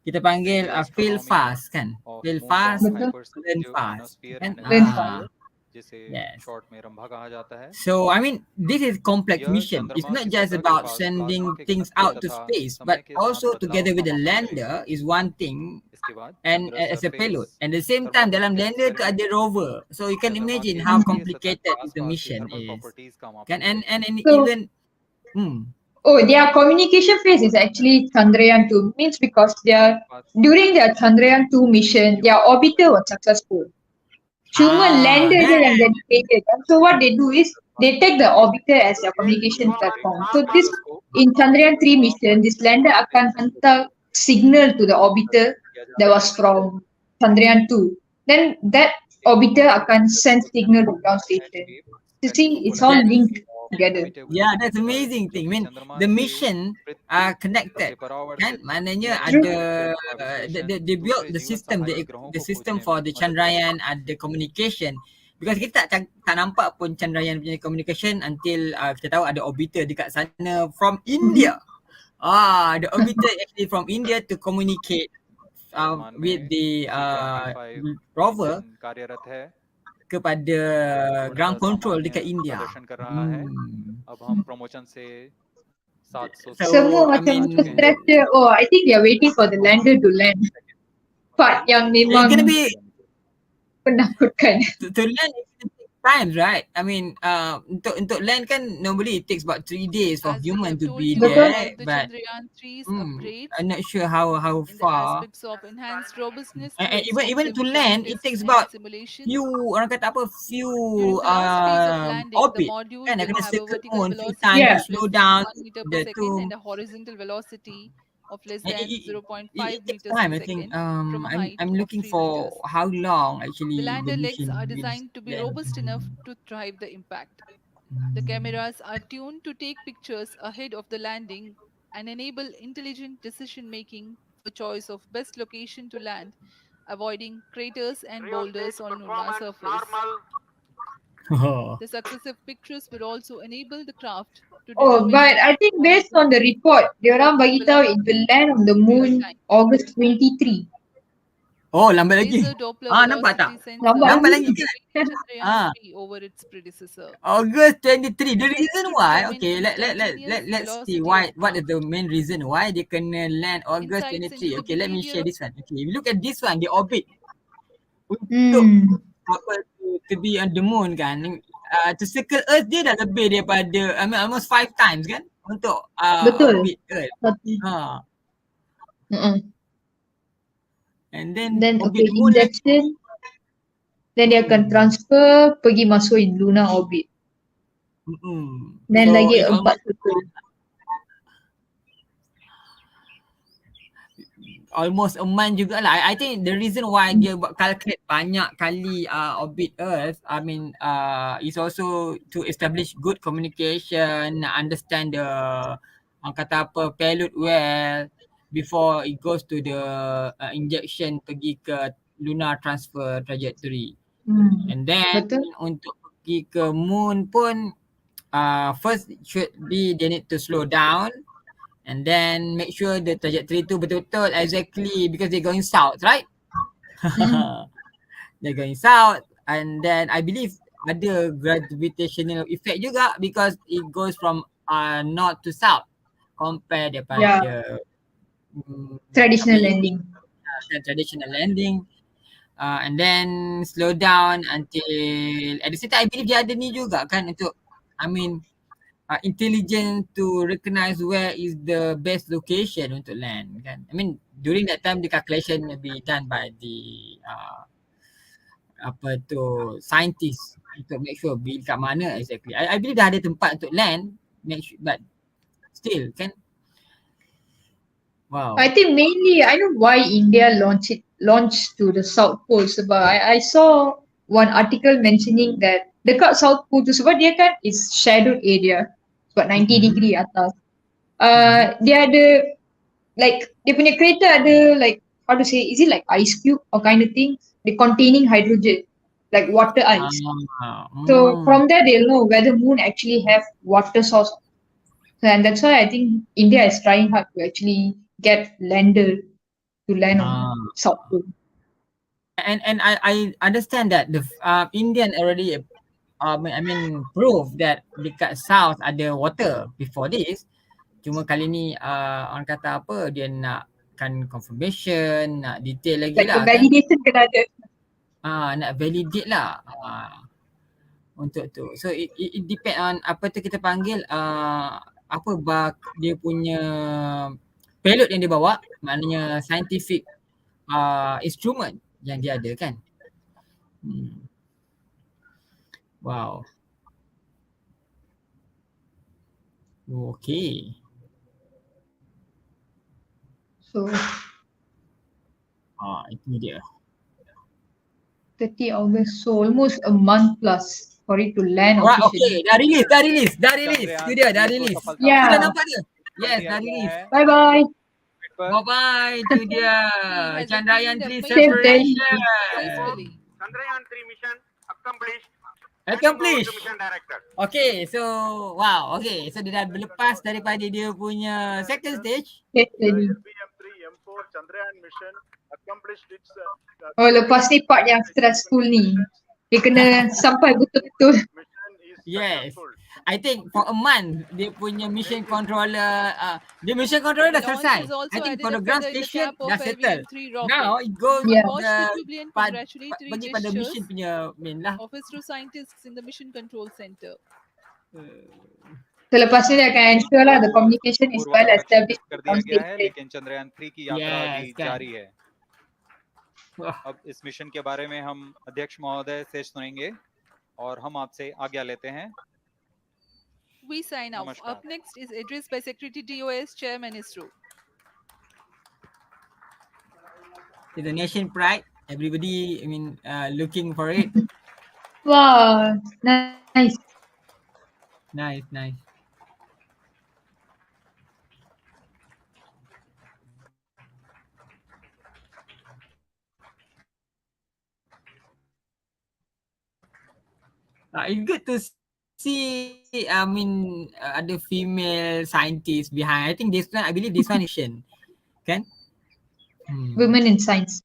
kita panggil fail fast kan. Fail fast, Betul. learn fast. Kan? Learn fast. जिसे Yes. Short में रंभा कहा जाता है। So, I mean, this is complex यह mission. It's चंद्रमा not की just सतह के about पास sending प्लाज्मा के things घनत्व out to तथा space, समय but के साथ also बदलाव together का with the मापन lander करेगा। is one thing, इसके बाद and Chandra as a surface payload. And at the same time, dalam thermoelectric lander tu experiment ada rover. So you can चंद्रमा imagine के how ध्रुवीय सतह के complicated the आसपास की mission थर्मल is. प्रॉपर्टीज का मापन Can and करेगा। and So, even their communication phase is actually Chandrayaan 2. Means because pass during their Chandrayaan 2 mission, their orbiter was successful. Cuma lander dia yang that jadi failure kan. So what they do is they take the orbiter as their communication platform. So this in Chandrayaan 3 mission, this lander akan hantar signal to the orbiter that was from Chandrayaan 2. Then that orbiter akan send signal to ground station. You see, it's all linked together. yeah, that's amazing thing. I mean, the mission are connected. Kan? Maknanya ada they built the system, the system for the Chandrayaan ada communication. Because kita tak nampak pun Chandrayaan punya communication until kita tahu ada orbiter dekat sana from India. The orbiter actually from India to communicate with the rover कार्यरत है kepada ground control dekat India. प्रदर्शन कर रहा है। अब हम promotion से 700 Semua I macam mean, structure. Oh, I think they are waiting for the lander to land. Part yang it's gonna memang be penakutkan. to land it takes time, right? I mean, untuk land kan normally it takes about 3 days for As we human have to told be you Betul. there, about the but Chandrayaan 3's upgrades I'm not sure how in the far. aspects of enhanced robustness And through even to exhaustive land, flight it tests takes and about simulations. few orang kata apa During few the last phase of landing, the orbit module kan, nak will kena have a circle vertical moon few velocity times Yeah. to of slow less down than 1 meter the per second to and a horizontal velocity of less it, than it, 0.5 it takes meters time. per I think second from a height I'm of looking 3 for meters. how long actually The the lander legs mission are will designed to be land. robust enough to thrive the impact. The cameras are tuned to take pictures ahead of the landing and enable intelligent decision making for choice of best location to land, avoiding craters and boulders Cryostage on lunar performance surface. normal. The successive pictures will also enable the craft to Oh, determine but I think based on the report, diorang bagi tahu it will land on the moon August 23. Oh, lambat lagi. laser Doppler Nampak tak? velocity Lambat Lambat sensor lagi kan? Chandrayaan 3 over its predecessor. August 23. The Tests reason to why, determine okay, instantaneous let's see velocity of what is craft. the main reason why they kena land August Insights 23. into the Okay, let me share behavior this one. Okay, if you look at this one, the orbit untuk apa to be on the moon kan, to circle Earth dia dah lebih daripada almost 5 times kan untuk Betul. orbit Earth. And then orbit okay, the moon lagi. injection. Then dia akan transfer pergi masuk in lunar orbit. Then So, lagi it's 4 almost circle. almost a month jugalah. I think the reason why dia buat calculate banyak kali orbit Earth, I mean is also to establish good communication, understand the orang kata apa payload well before it goes to the injection pergi ke lunar transfer trajectory. And then untuk pergi ke moon pun first should be they need to slow down. And then make sure the trajectory tu betul-betul exactly because they're going south, right? They're going south and then I believe ada gravitational effect juga because it goes from north to south compare daripada traditional landing. Traditional landing. And then slow down until at the same time I believe dia ada ni juga kan untuk I mean intelligent to recognize where is the best location untuk land kan. I mean during that time the calculation will be done by the scientist untuk make sure be kat mana exactly. I believe dah ada tempat untuk land, make sure, but still kan. Wow. I think mainly I know why India launched to the South Pole sebab I saw one article mentioning that dekat South Pole tu sebab dia kan is shadowed area sebab 90 degree atas. Dia ada like dia punya kereta ada like how to say, is it like ice cube or kind of thing? They containing hydrogen, like water ice. So from there they'll know whether moon actually have water source. And that's why I think India is trying hard to actually get lander to land on South Pole. And I understand that the Indian already I mean prove that dekat south ada water before this. Cuma kali ni orang kata apa, dia nakkan confirmation, nak detail lagi Like the lah kan. validation kena ada. Nak validate lah untuk tu. So it depend on apa tu kita panggil apa dia punya payload yang dia bawa, maknanya scientific instrument yang dia ada kan. Wow. Okay. So itu dia. 30 August, so almost a month plus for it to land Alright, officially. okay. Dah release. Itu dia, dah release. Yeah. Sudah nampak dia? Yes, dah release. Bye bye. Bye-bye. Itu dia. Has Chandrayaan attained a 3 major separation. successfully. Chandrayaan 3 mission accomplished. Accomplished. To mission director. Okay, so wow. Okay, so dia dah lepas daripada dia punya second stage. Okay, The ready. LVM-3 M4 Chandrayaan mission accomplished its Oh, lepas ni part yang stressful ni. Dia kena sampai betul-betul. mission is Yes. successful. I think for a month dia punya mission controller dia mission controller dah The launch selesai. has also I think added for a the ground feather in the station cap of dah settle. LVM-3 rocket. Now it goes Yeah. Watch the the jubilant congratulatory bagi pada mission gestures punya main lah. of ISRO scientists in the Mission Control Center. So lepas ni dia akan ensure lah the communication is well पूर्वानुमान established कर on दिया गया है, station. लेकिन चंद्रयान 3 की यात्रा Yes, अभी kan. जारी है। Wah. अब इस मिशन के बारे में हम अध्यक्ष महोदय से सुनेंगे और हम आपसे आज्ञा लेते हैं। We sign off. Namaskar. Up next is address by Secretary DOS, Chairman ISRO. It's a nation pride. Everybody, I mean, looking for it. Wow, nice. Nice. It's good to see, I mean, ada female scientists behind. I think this one, I believe this one is Shen. Kan? Women in science.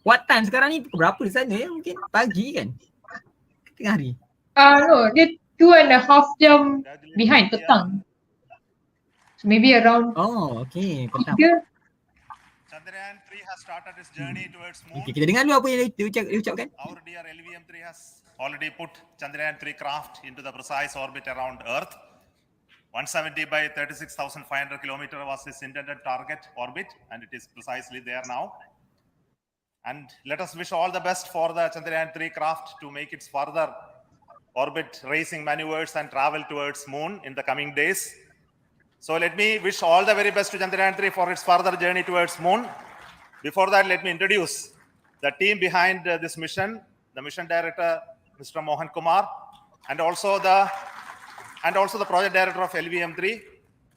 What time sekarang ni? Pukul berapa di sana ya? Mungkin pagi kan? Tengah hari. No, dia 2.5 jam behind petang. So maybe around Oh, okay. Petang. 3. Chandrayaan 3 has started its journey towards moon. Okay, kita dengar dulu apa yang dia ucapkan. Our dear LVM-3 has already put Chandrayaan 3 craft into the precise orbit around Earth. 170 by 36,500 kilometer was its intended target orbit, and it is precisely there now. And let us wish all the best for the Chandrayaan 3 craft to make its further orbit racing maneuvers and travel towards moon in the coming days. So let me wish all the very best to Chandrayaan 3 for its further journey towards moon. Before that, let me introduce the team behind this mission, the mission director, Mr. Mohan Kumar, and also the project director of LVM-3.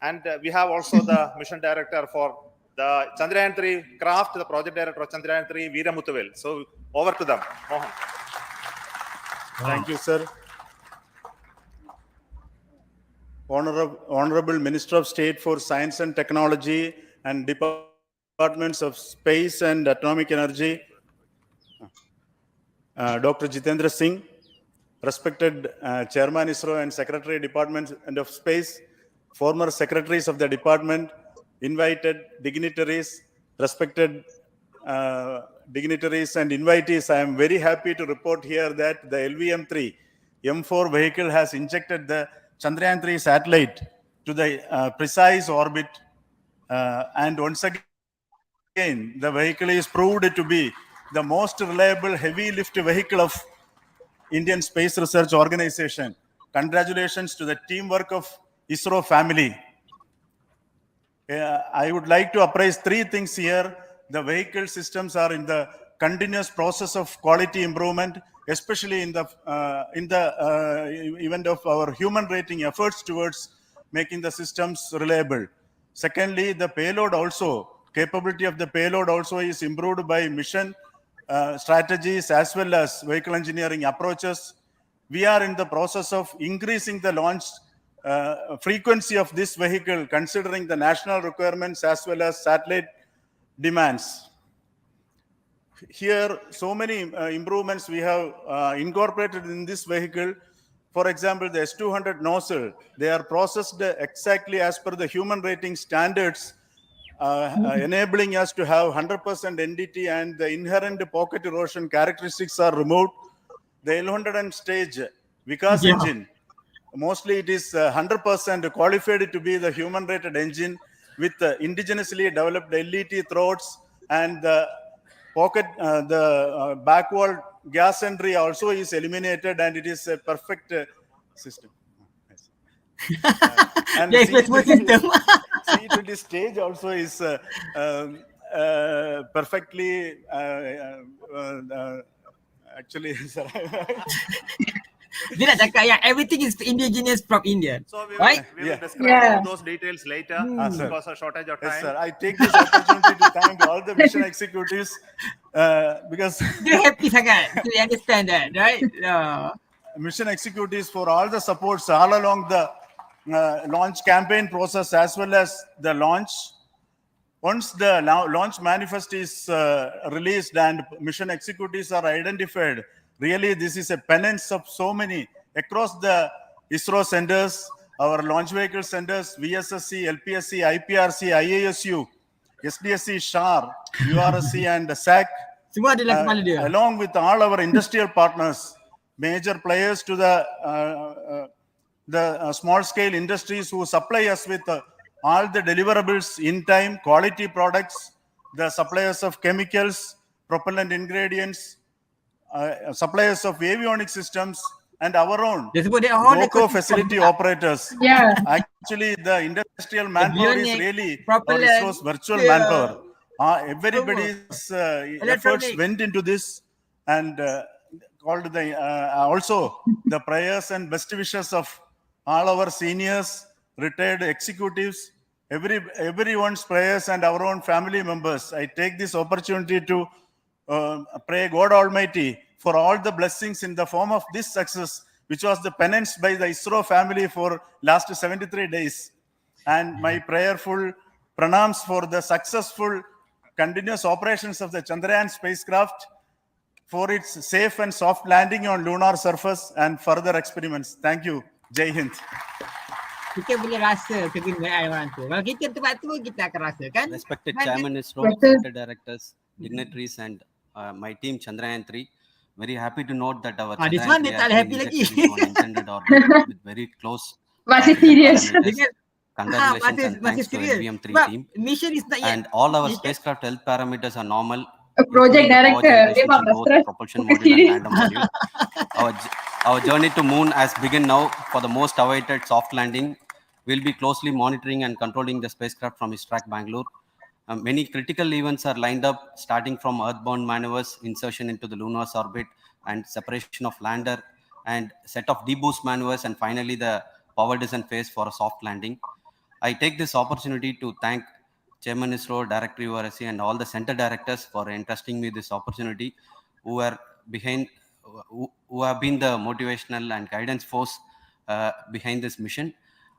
And we have also the mission director for the Chandrayaan 3 craft, the project director of Chandrayaan 3, Veera Muthuvel. So over to them, Mohan. Thank you, sir. Honorable Minister of State for Science and Technology and Departments of Space and Atomic Energy, Dr. Jitendra Singh, respected Chairman ISRO and Secretary Department of Space, former secretaries of the department, invited dignitaries, respected dignitaries and invitees. I am very happy to report here that the LVM-3 M4 vehicle has injected the Chandrayaan 3 satellite to the precise orbit, and once again the vehicle is proved to be the most reliable heavy lift vehicle of Indian Space Research Organization. Congratulations to the teamwork of ISRO family. I would like to appraise three things here. The vehicle systems are in the continuous process of quality improvement, especially in the event of our human rating efforts towards making the systems reliable. Secondly, the payload also, capability of the payload also is improved by mission strategies as well as vehicle engineering approaches. We are in the process of increasing the launch frequency of this vehicle considering the national requirements as well as satellite demands. Here, so many improvements we have incorporated in this vehicle. For example, the S200 nozzle, they are processed exactly as per the human rating standards, enabling us to have 100% NDT, and the inherent pocket erosion characteristics are removed. The L100 stage Vikas engine, mostly it is 100% qualified to be the human rated engine with indigenously developed LET throats, and the pocket, the backward gas entry also is eliminated, and it is a perfect system. And Yes, system. C20 stage also is perfectly actually, sir. Dia nak cakap yang everything is indigenous from India. So we Right? will describe Yeah. all those details later because of shortage of Yes, time. sir. I take this opportunity to thank all the mission executives because Dia happy sangat. You understand that, right? mission executives for all the supports all along the launch campaign process as well as the launch. Once the launch manifest is released and mission executives are identified, really this is a penance of so many across the ISRO centers, our launch vehicle centers, VSSC, LPSC, IPRC, IASU, SDSC, SHAR, URSC and SAC, Semua adalah kepala dia. along with all our industrial partners, major players to the small scale industries who supply us with all the deliverables in time, quality products, the suppliers of chemicals, propellant ingredients, suppliers of avionics systems, and our own Dia sebut dia all GoCo ecosystem. facility operators. Yeah. Actually, the industrial manpower is avionics, really propellant, our ISRO's virtual manpower. Everybody's efforts Electronic. went into this, and called the also the prayers and best wishes of all our seniors, retired executives, everyone's prayers and our own family members. I take this opportunity to pray God Almighty for all the blessings in the form of this success, which was the penance by the ISRO family for last 73 days. And my prayerful pranams for the successful continuous operations of the Chandrayaan spacecraft, for its safe and soft landing on lunar surface and further experiments. Thank you. Jai Hind. Kita boleh rasa kegunaan orang tu. Kalau kita tempat tu, kita akan rasa kan? Respected Kan? Chairman ISRO, Betul. Center Directors, dignitaries, and my team Chandrayaan 3. Very happy to note that our this Chandrayaan one 3 dia has tak been happy lagi. injected into an intended orbit with very close. Masih serious. Dengan Congratulations and masih thanks to serius. LVM3 Sebab team. mission is not yet. And all our Mission- spacecraft health parameters are normal. A project including the power director, generation dia from memang both stress. propulsion Masih module and serious. lander module. Our journey to moon has begun now for the most awaited soft landing. We'll be closely monitoring and controlling the spacecraft from ISTRAC Bangalore. Many critical events are lined up, starting from earthbound maneuvers, insertion into the lunar orbit, and separation of lander, and set of deboost maneuvers, and finally the power descent phase for a soft landing. I take this opportunity to thank Chairman ISRO, Director URSC, and all the center directors for entrusting me this opportunity, who are behind, who have been the motivational and guidance force behind this mission.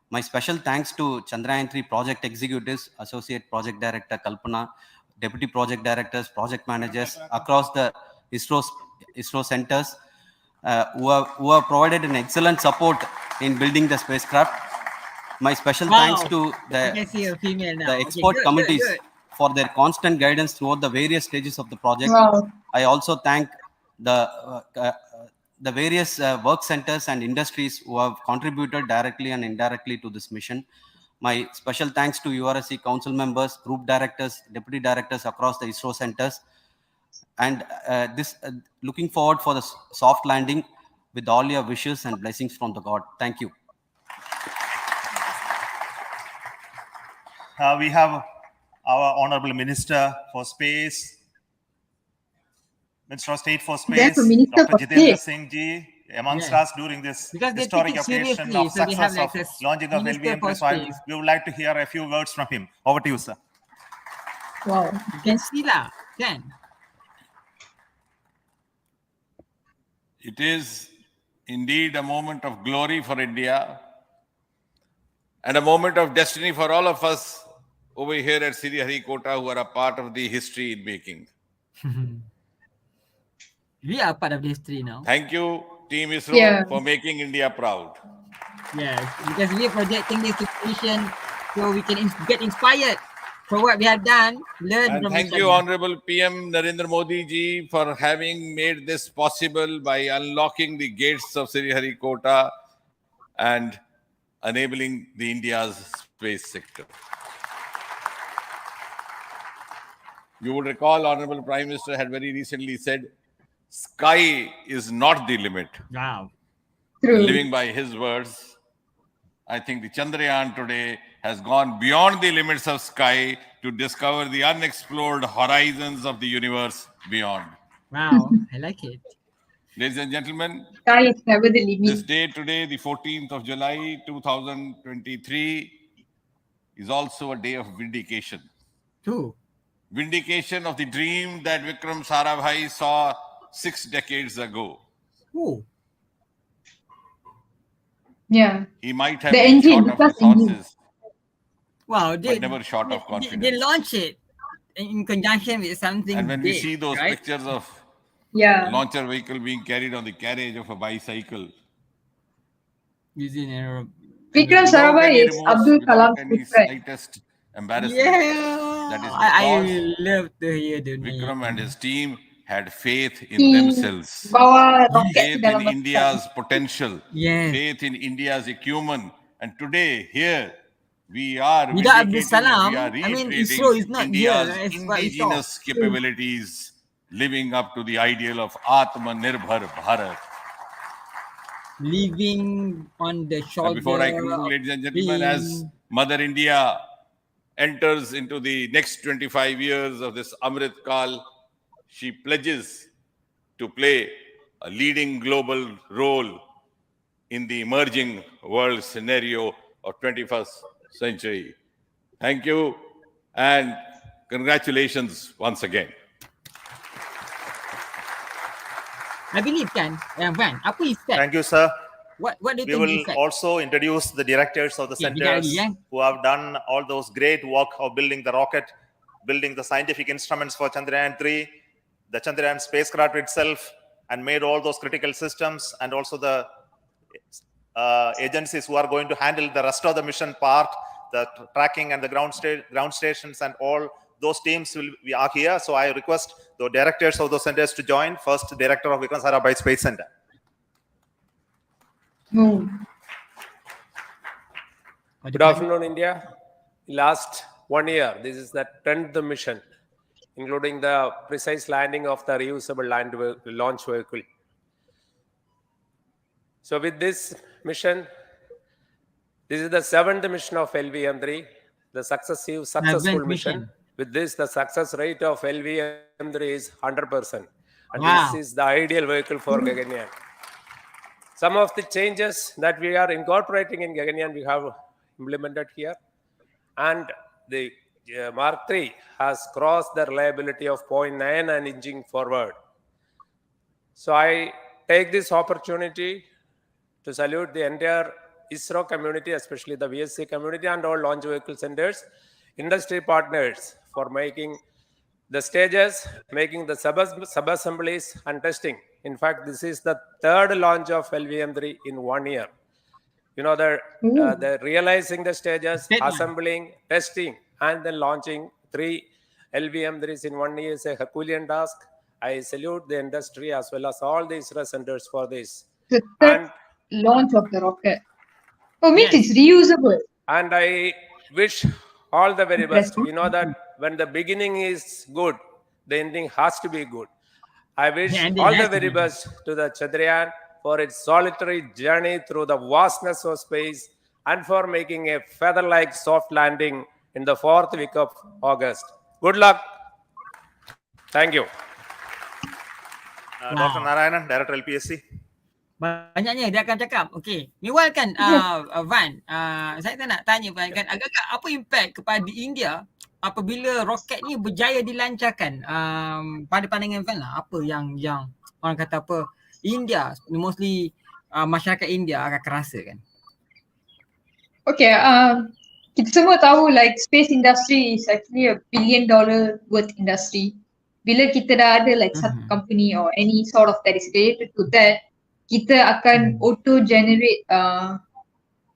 My special thanks to Chandrayaan 3 project executives, Associate Project Director Kalpana, Deputy Project Directors, Project Managers across the ISRO centers who have provided an excellent support in building the spacecraft. My special thanks to I can see a female now. the Okay, expert good, committees good. for their constant guidance throughout the various stages of the project. Wow. I also thank the various work centers and industries who have contributed directly and indirectly to this mission. My special thanks to URSC council members, group directors, deputy directors across the ISRO centers, and looking forward for the soft landing with all your wishes and blessings from the God. Thank you. We have our Honorable Minister for Space, Minister of State for There's Space, a Minister Dr. for Jitendra Space. Singh ji, amongst Yeah. us during this Because they historic take it occasion seriously, of so they have success like of a launching of Minister LVM. for So Space. we would like to hear a few words from him. Over to you, sir. Wow. You can see lah, kan? It is indeed a moment of glory for India and a moment of destiny for all of us over here at Sriharikota who are a part of the history in making. We are part of the history now. Thank you, Team ISRO, Yeah. for making India proud. Yes, because we are projecting this situation so we can get inspired for what we have done, learn And from thank each you, other. Honorable PM Narendra Modi ji, for having made this possible by unlocking the gates of Sriharikota and enabling the India's space sector. You would recall, Honorable Prime Minister had very recently said, sky is not the limit. Wow. True. Living by his words, I think the Chandrayaan today has gone beyond the limits of sky to discover the unexplored horizons of the universe beyond. Wow, I like it. Ladies and gentlemen, Sky is never the this limit. day today, the 14th of July 2023, is also a day of vindication. True. Vindication of the dream that Vikram Sarabhai saw 6 decades ago. Oh, Yeah. He might have The been engine, short the of plus engine. resources, wow. but never short of confidence. They launch it in conjunction with something And when we big, see those right? pictures of Yeah. launcher vehicle being carried on the carriage of a bicycle, Using a Vikram without Sarabhai any is remorse, Abdul without Kalam's any good friend. slightest embarrassment, yeah. that is I because love to hear the name. Vikram and his team had faith in He themselves, bawa roket ke faith in dalam basikal. India's potential, Yes. faith in India's acumen. And today, here, we are Without Abdul vindicating, Salam, we are I mean, reiterating ISRO is not India's here. That's what we saw. indigenous capabilities, living up to the ideal of Atmanirbhar Bharat. Living on the And shoulder before I conclude, of ladies and gentlemen, as being- Mother India enters into the next 25 years of this Amrit Kal, she pledges to play a leading global role in the emerging world scenario of 21st century. Thank you and congratulations once again. I believe kan, Van, apa you said? Thank you, sir. What do you We think will you said? also introduce the directors of the Yeah, centers Bidari, who have done all those great work of building the rocket, building the scientific instruments for Chandrayaan 3, the Chandrayaan spacecraft itself, and made all those critical systems, and also the agencies who are going to handle the rest of the mission part, the tracking and the ground stations, and all those teams we are here. So I request the directors of those centers to join. First, director of Vikram Sarabhai Space Center. Oh. Good afternoon, India. Last 1 year, this is the 10th mission, including the precise landing of the reusable launch vehicle. So with this mission, this is the 7th mission of LVM-3, the successful Seventh mission. mission. With this, the success rate of LVM-3 is 100%. And Wow. this is the ideal vehicle for Gaganyaan. Some of the changes that we are incorporating in Gaganyaan, we have implemented here. And the Mark III has crossed the reliability of 0.9 and inching forward. So I take this opportunity to salute the entire ISRO community, especially the VSC community and all launch vehicle centers, industry partners for making the stages, making the sub-assemblies and testing. In fact, this is the 3rd launch of LVM-3 in 1 year. You know, the realizing the stages, assembling, testing, and then launching 3 LVM-3s in 1 year is a Herculean task. I salute the industry as well as all the ISRO centers for this. The third And launch of the rocket. Oh, means Yes. it's reusable. And I wish all the very best. Interesting. You know that when the beginning is good, the ending has to be good. I wish The ending all has the to very be good. best to the Chandrayaan for its solitary journey through the vastness of space and for making a feather-like soft landing in the 4th week of August. Good luck. Thank you. Dr. Narayanan, Director LPSC. Banyaknya dia akan cakap. Okey. Meanwhile kan Van, saya tak nak tanya Van kan agak-agak apa impact kepada India apabila roket ni berjaya dilancarkan? Pada pandangan Van lah apa yang orang kata apa India, mostly masyarakat India akan kerasa kan? Okay, kita semua tahu like space industry is actually a $1 billion worth industry. Bila kita dah ada like satu company or any sort of that is related to that, kita akan auto generate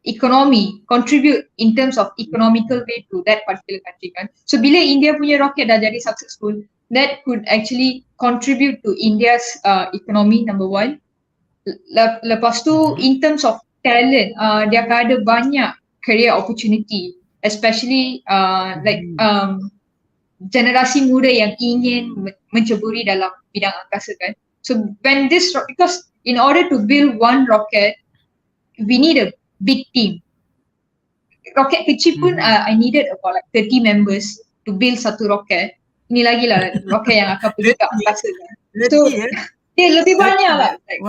economy, contribute in terms of economical way to that particular country kan. So bila India punya rocket dah jadi successful, that could actually contribute to India's economy, number one. Lepas tu in terms of talent, dia akan ada banyak career opportunity, especially like generasi muda yang ingin menceburi dalam bidang angkasa kan. So when this, because in order to build one rocket, we need a big team. Rocket kecil pun I needed about like 30 members to build satu rocket. Ini lagi lah rocket yang akan pergi ke angkasa kan. So dia lebih banyak lah like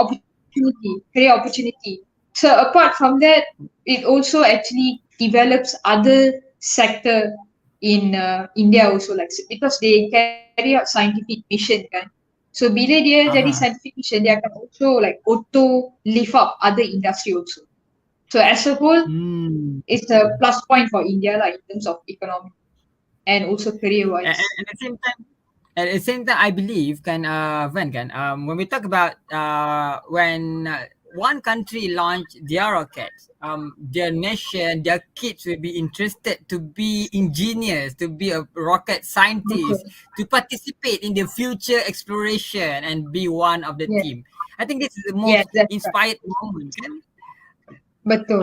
opportunity, career opportunity. So apart from that, it also actually develops other sector in India also, like because they carry out scientific mission kan. So bila dia jadi scientific mission, dia akan also like auto lift up other industry also. So as a whole, it's a plus point for India like in terms of economy and also career wise. And at the same time, I believe kan, Van kan, when we talk about when one country launch their rockets, their nation, their kids will be interested to be engineers, to be a rocket scientist, to participate in the future exploration and be one of the team. I think this is the most inspired moment kan. Betul.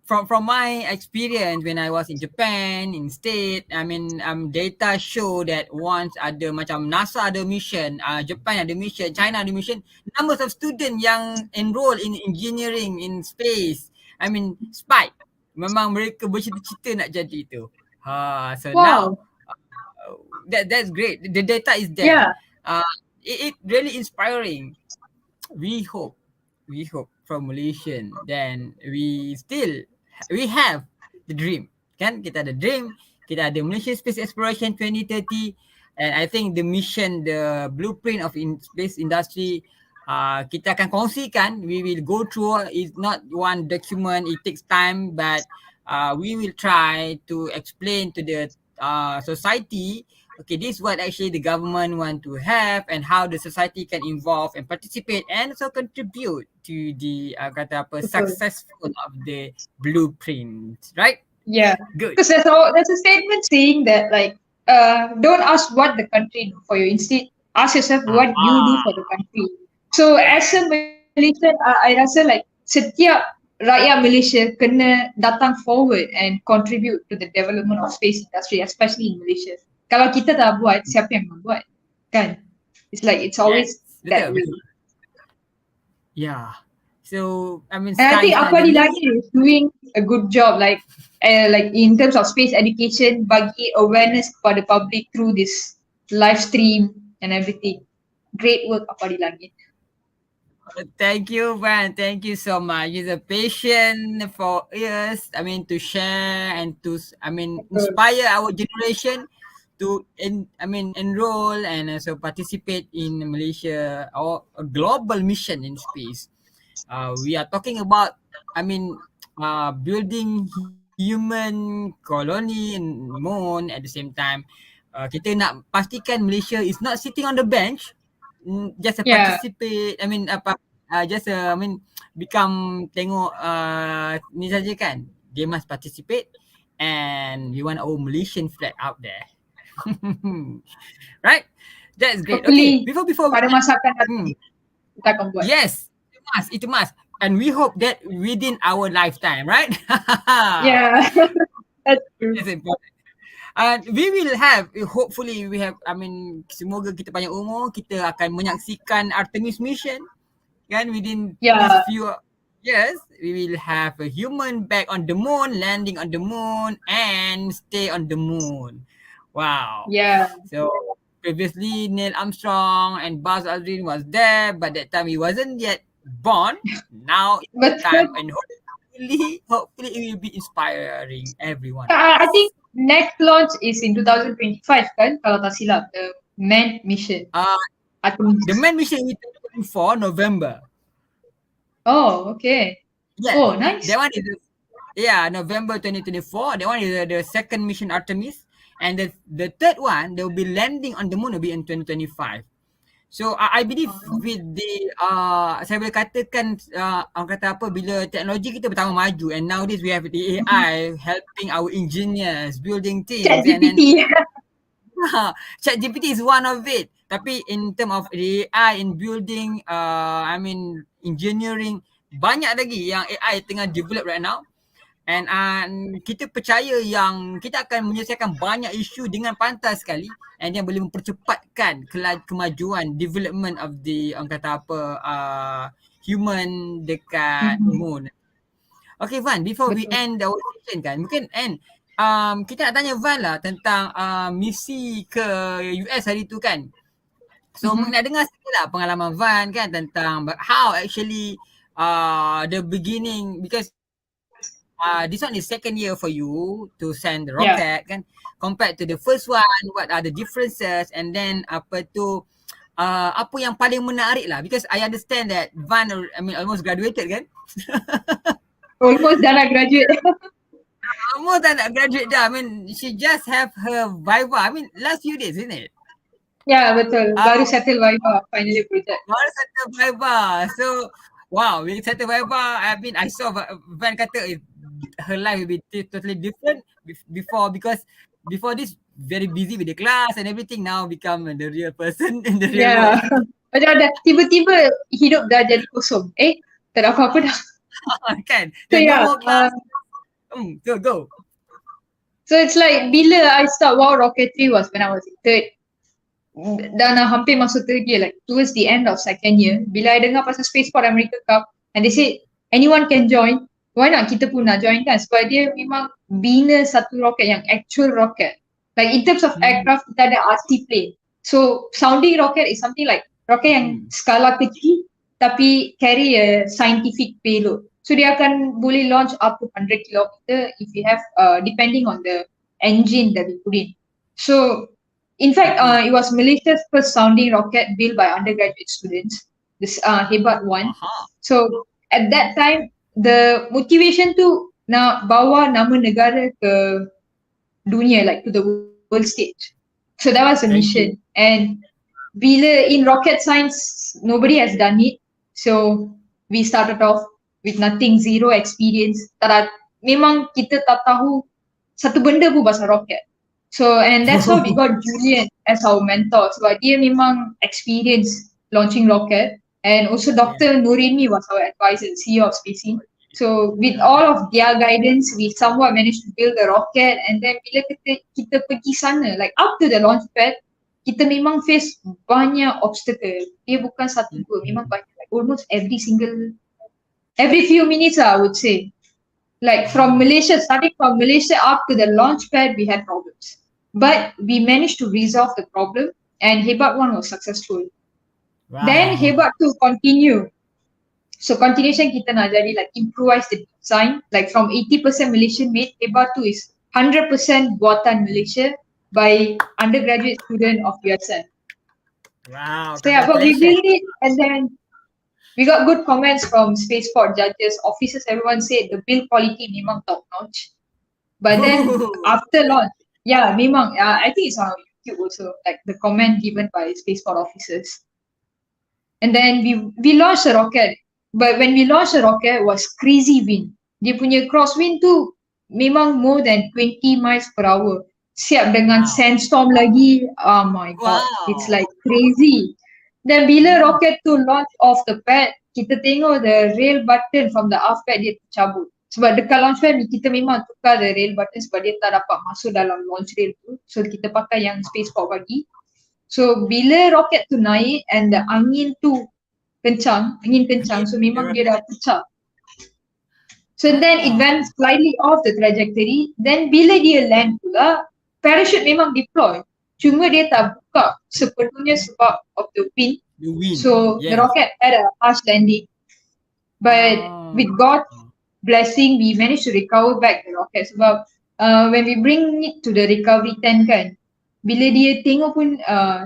From my experience when I was in Japan, in state, I mean data show that once ada macam NASA ada mission, Japan ada mission, China ada mission, numbers of students yang enroll in engineering in space, I mean spike. Memang mereka bercita-cita nak jadi itu. So now that's great. The data is there. It really inspiring. We hope from Malaysian, then we have the dream kan, kita ada dream, kita ada Malaysia Space Exploration 2030, and I think the mission, the blueprint of space industry, kita akan kongsikan. We will go through, it's not one document, it takes time, but we will try to explain to the society, okay, this is what actually the government want to have and how the society can involve and participate and also contribute to the successful of the blueprint, right? Yeah, good. Because there's a statement saying that like don't ask what the country do for you, instead ask yourself what you do for the country. So as a Malaysian, I rasa like setiap rakyat Malaysia kena datang forward and contribute to the development of space industry, especially in Malaysia. Kalau kita tak buat, siapa yang nak buat? Kan? It's like it's always that way. Yeah. So I mean, and I think Apadilagit is doing a good job, like in terms of space education, bagi awareness kepada public through this live stream and everything. Great work, Apadilagit. Thank you, Van. Thank you so much. It's a passion for us. I mean, to share and to, I mean, inspire our generation to, enroll and also participate in Malaysia or a global mission in space. We are talking about, building human colony in moon at the same time. Kita nak pastikan Malaysia is not sitting on the bench, just participate. Become tengok ni saja kan. They must participate, and we want our Malaysian flag out there. Right? That's great. Hopefully, okay, before pada masa akan datang kita akan buat. Yes, it must. And we hope that within our lifetime, right? Yeah. That's true. That's important. And we will have, hopefully we have, semoga kita panjang umur, kita akan menyaksikan Artemis mission kan, within these few years. We will have a human back on the moon, landing on the moon, and stay on the moon. Wow. Yeah. So previously Neil Armstrong and Buzz Aldrin was there, but that time he wasn't yet born. Now it's the time, and hopefully it will be inspiring everyone. I think next launch is in 2025 kan, kalau tak silap, the manned mission. The manned mission is 2024 November. Oh, okay. Yeah, Oh, nice. that one is November 2024. That one is the second mission Artemis, and the third one they'll be landing on the moon will be in 2025. So I believe with the saya boleh katakan orang kata apa, bila teknologi kita bertambah maju and nowadays we have the AI helping our engineers building things and then ChatGPT. ChatGPT is one of it. Tapi in term of AI in building engineering, banyak lagi yang AI tengah develop right now. And kita percaya yang kita akan menyelesaikan banyak isu dengan pantas sekali, and yang boleh mempercepatkan kemajuan development of the orang kata apa human dekat moon. Okay Van, before we end our session kan, mungkin kita nak tanya Van lah tentang misi ke US hari tu kan. So nak dengar sikit lah pengalaman Van kan tentang how actually the beginning, because this one is second year for you to send the rocket kan, compared to the first one, what are the differences, and then apa yang paling menarik lah, because I understand that Van almost graduated kan. Almost dah nak graduate. Almost dah nak graduate dah. She just have her Viva. Last few days, isn't it? Ya, betul. Baru settle Viva, finally project. Baru settle Viva. So, wow, we settle Viva. I saw Van kata her life will be totally different because before this, very busy with the class and everything. Now become the real person in the real world. Macam dah tiba-tiba hidup dah jadi kosong. Tak ada apa-apa dah. Kan? So Go. So it's like bila I start rocketry was when I was in third. Dah nak hampir masuk third year, like towards the end of second year. Bila I dengar pasal Spaceport America Cup and they said anyone can join, why not kita pun nak join kan? Sebab dia memang bina satu rocket yang actual rocket. Like in terms of aircraft, kita ada RC plane. So sounding rocket is something like rocket yang skala kecil tapi carry a scientific payload. So dia akan boleh launch up to 100 kilometer if you have depending on the engine that we put in. So in fact, it was Malaysia's first sounding rocket built by undergraduate students, this Hebat 1. So at that time, the motivation tu nak bawa nama negara ke dunia, like to the world stage. So that was a mission. And bila in rocket science, nobody has done it. So we started off with nothing, zero experience. Memang kita tak tahu satu benda pun pasal rocket. So and that's how we got Julian as our mentor. Sebab dia memang experience launching rocket. And also Dr. Nurini was our advisor, CEO of Spacing. So with all of their guidance, we somewhat managed to build the rocket. And then bila kita pergi sana, like up to the launch pad, kita memang face banyak obstacle. Dia bukan satu dua, memang banyak. Like almost every few minutes I would say. Like starting from Malaysia up to the launch pad, we had problems. But we managed to resolve the problem and Hebat 1 was successful. Wow. Then Hebat 2 continue. So continuation kita nak jadi like improvise the design. Like from 80% Malaysian made, Hebat 2 is 100% buatan Malaysia by undergraduate student of USN. Wow. So but we built it and then we got good comments from Spaceport judges, officers, everyone said the build quality memang top notch. But then after launch, memang, I think it's on YouTube also, like the comment given by Spaceport officers. And then we launched a rocket. But when we launched the rocket, it was crazy wind. Dia punya crosswind tu memang more than 20 miles per hour. Siap dengan sandstorm lagi. Oh my god, it's like crazy. Then bila rocket tu launch off the pad, kita tengok the rail button from the aft pad dia tercabut. Sebab dekat launch pad kita memang tukar the rail button sebab dia tak dapat masuk dalam launch rail tu. So kita pakai yang Spaceport bagi. So bila rocket tu naik and the angin kencang, so memang dia dah pecah. So then it went slightly off the trajectory. Then bila dia land pula, parachute memang deploy. Cuma dia tak buka sepenuhnya sebab of the wind. So the rocket had a harsh landing. But with God's blessing, we managed to recover back the rocket. Sebab when we bring it to the recovery tent kan, bila dia tengok pun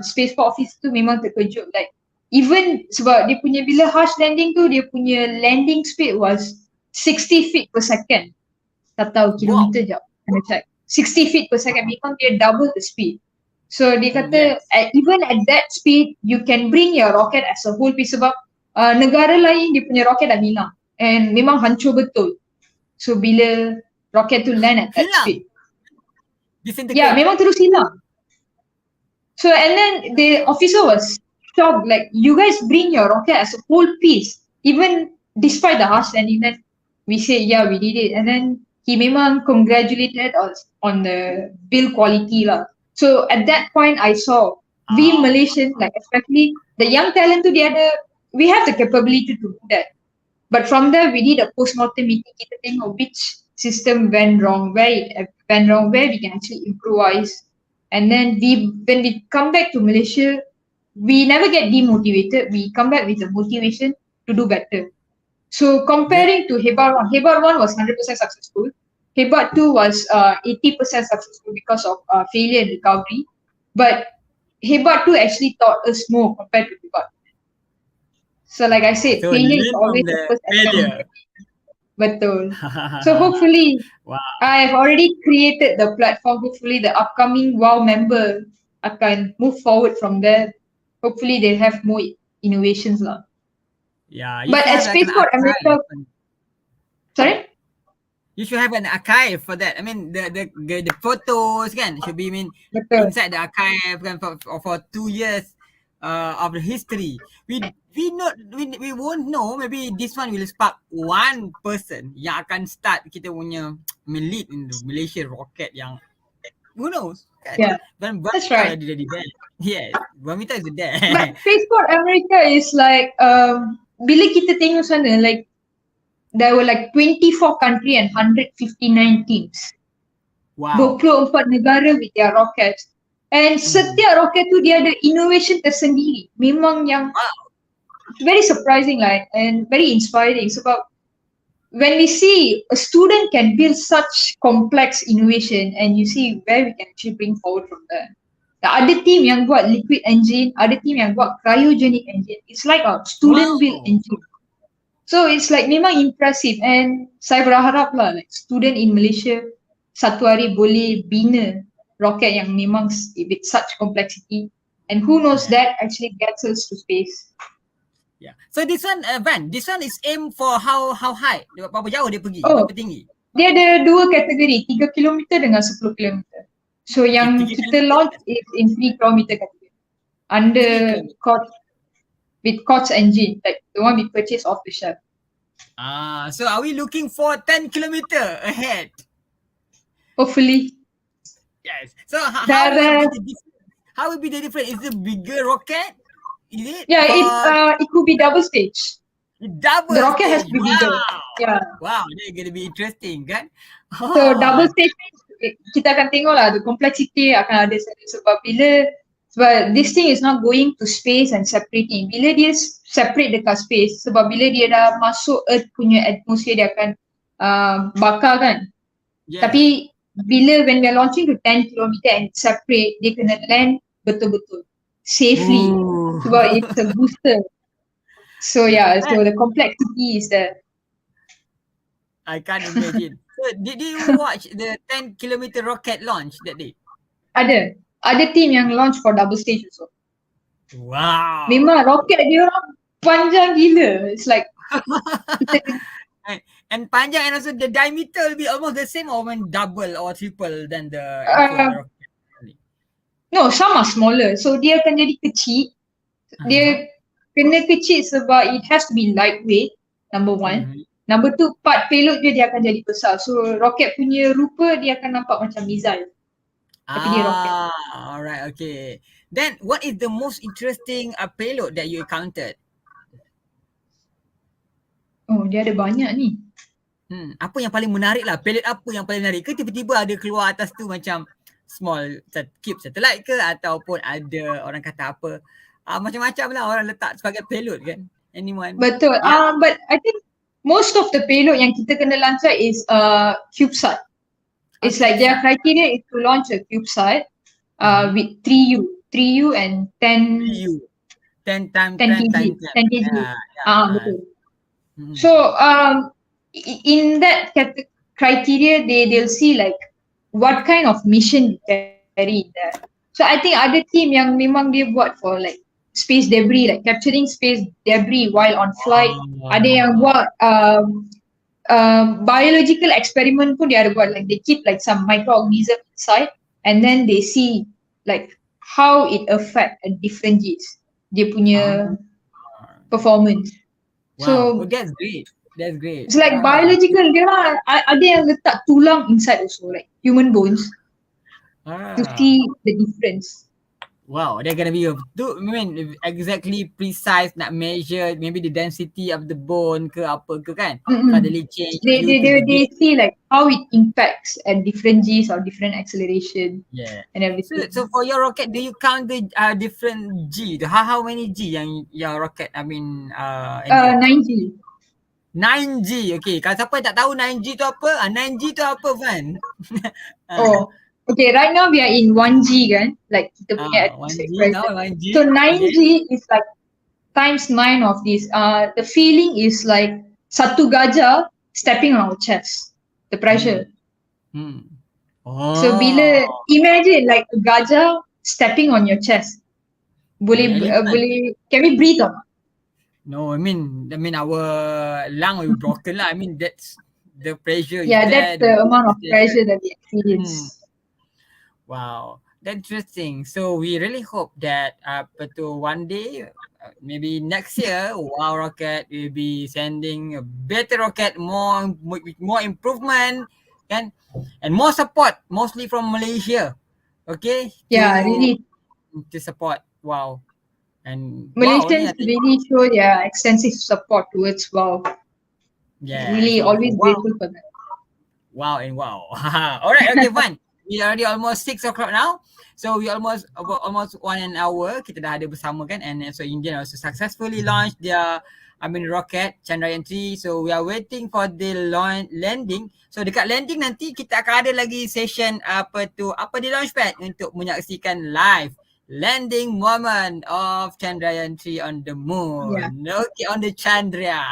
Spaceport office tu memang terkejut. Like even sebab dia punya bila harsh landing tu, dia punya landing speed was 60 feet per second. Tak tahu kilometer jap. Kena check. 60 feet per second. Memang dia double the speed. So dia kata even at that speed, you can bring your rocket as a whole piece sebab negara lain dia punya rocket dah hilang. And memang hancur betul. So bila rocket tu land at that speed. Yeah, memang terus hilang. So and then the officer was shocked, like you guys bring your rocket as a whole piece, even despite the harsh landing. Then we say yeah, we did it, and then he memang congratulated us on the build quality lah. So at that point, I saw we Malaysian, like especially the young talent to the other, we have the capability to do that. But from there, we did a post-mortem meeting. Kita tengok which system went wrong, where it went wrong, where we can actually improvise. And then when we come back to Malaysia, we never get demotivated. We come back with the motivation to do better. So comparing to Hebat 1, Hebat 1 was 100% successful. Hebat 2 was 80% successful because of failure and recovery. But Hebat 2 actually taught us more compared to Hebat. So like I said, failure is always the first attempt. Betul. So hopefully, I've already created the platform. Hopefully the upcoming WOW member akan move forward from there. Hopefully they have more innovations lah. Yeah. But at Spaceport America, sorry? You should have an archive for that. I mean, the photos kan should be inside the archive kan for 2 years of the history. We won't know. Maybe this one will spark one person yang akan start kita punya lead in the Malaysia rocket yang who knows? Kan? Yeah, that's right. Yes, Bamita is there. But Spaceport America is like bila kita tengok sana, like there were like 24 country and 159 teams. Wow. 24 negara with their rockets. And setiap roket tu dia ada innovation tersendiri. Memang yang very surprising like and very inspiring sebab when we see a student can build such complex innovation and you see where we can actually bring forward from there. Ada team yang buat liquid engine, ada team yang buat cryogenic engine. It's like a student built engine. So it's like memang impressive and saya berharap lah like student in Malaysia satu hari boleh bina rocket yang memang with such complexity and who knows that actually gets us to space. Yeah. So this one, Van, this one is aimed for how high? Berapa jauh dia pergi? Berapa tinggi? Dia ada dua kategori, 3 km dengan 10 km. So yang kita launch is in 3 km category. Under with COTS engine, like the one we purchased off the shelf. So are we looking for 10 km ahead? Hopefully. Yes. So how will be the difference? Is it bigger rocket? Is it? Yeah, it could be double stage. Double the rocket stage. has to be bigger. Yeah. Wow, that's going to be interesting kan? So double stage kita akan tengok lah the complexity akan ada sebab this thing is not going to space and separating. Bila dia separate dekat space, sebab bila dia dah masuk Earth punya atmosphere dia akan bakar kan. Yeah. Tapi bila when we are launching to 10 km and separate, dia kena land betul-betul safely. Sebab it's a booster. So yeah, so the complexity is there. I can't imagine. So did you watch the 10 km rocket launch that day? Ada team yang launch for double stage also. Wow. Memang rocket dia panjang gila. It's like and panjang and also the diameter will be almost the same or double or triple than the rocket. No, some are smaller. So dia akan jadi kecil. Dia kena kecil sebab it has to be lightweight, number one. Number two, part payload dia akan jadi besar. So rocket punya rupa dia akan nampak macam missile. Tapi dia rocket. Alright, okay. Then what is the most interesting payload that you encountered? Oh, dia ada banyak ni. Apa yang paling menarik lah? Payload apa yang paling menarik? Ke tiba-tiba ada keluar atas tu macam small cube satellite ke ataupun ada orang kata apa? Macam-macam lah orang letak sebagai payload kan? Anyone? Betul. Yeah. But I think most of the payload yang kita kena lancar is CubeSat. It's like their criteria is to launch a CubeSat with 3U and 10 kg. Yeah. Betul. So in that criteria, they'll see like what kind of mission you carry in there. So I think ada team yang memang dia buat for like space debris, like capturing space debris while on flight. Ada yang buat biological experiment pun dia ada buat, like they keep like some microorganism inside and then they see like how it affect at different Gs dia punya performance. Wow, So that's great. That's great. it's like biological, dia lah ada yang letak tulang inside also, like human bones to see the difference. Wow, they're gonna be exactly precise nak measure maybe the density of the bone ke apa ke kan? Suddenly change. They see like how it impacts at different Gs or different acceleration and everything. So for your rocket, do you count the different G? How many G yang your rocket? 9G. 9G. Okay, kalau siapa tak tahu 9G tu apa? 9G tu apa, Van? Okay, right now we are in 1G kan, like kita punya 1G now, 1G. So 9G is like times 9 of this. The feeling is like satu gajah stepping on our chest, the pressure. So bila imagine like a gajah stepping on your chest, boleh can we breathe or not? No, I mean our lung will be broken lah. I mean that's the pressure. Yeah, that's the amount of pressure that we experience. Wow, that's interesting. So we really hope that one day, maybe next year, Wow Rocket will be sending a better rocket, with more improvement, and more support, mostly from Malaysia. Okay. Yeah, really. To support Wow. And Malaysians really show their extensive support towards Wow. Yeah. Really always grateful for that. Wow and wow. Alright, okay, fine. We already almost 6 o'clock now. So we almost 1 hour kita dah ada bersama kan, and so India also successfully launched their rocket Chandrayaan 3. So we are waiting for the landing. So dekat landing nanti kita akan ada lagi session apa di Launchpad untuk menyaksikan live landing moment of Chandrayaan 3 on the moon. Okay, on the Chandra.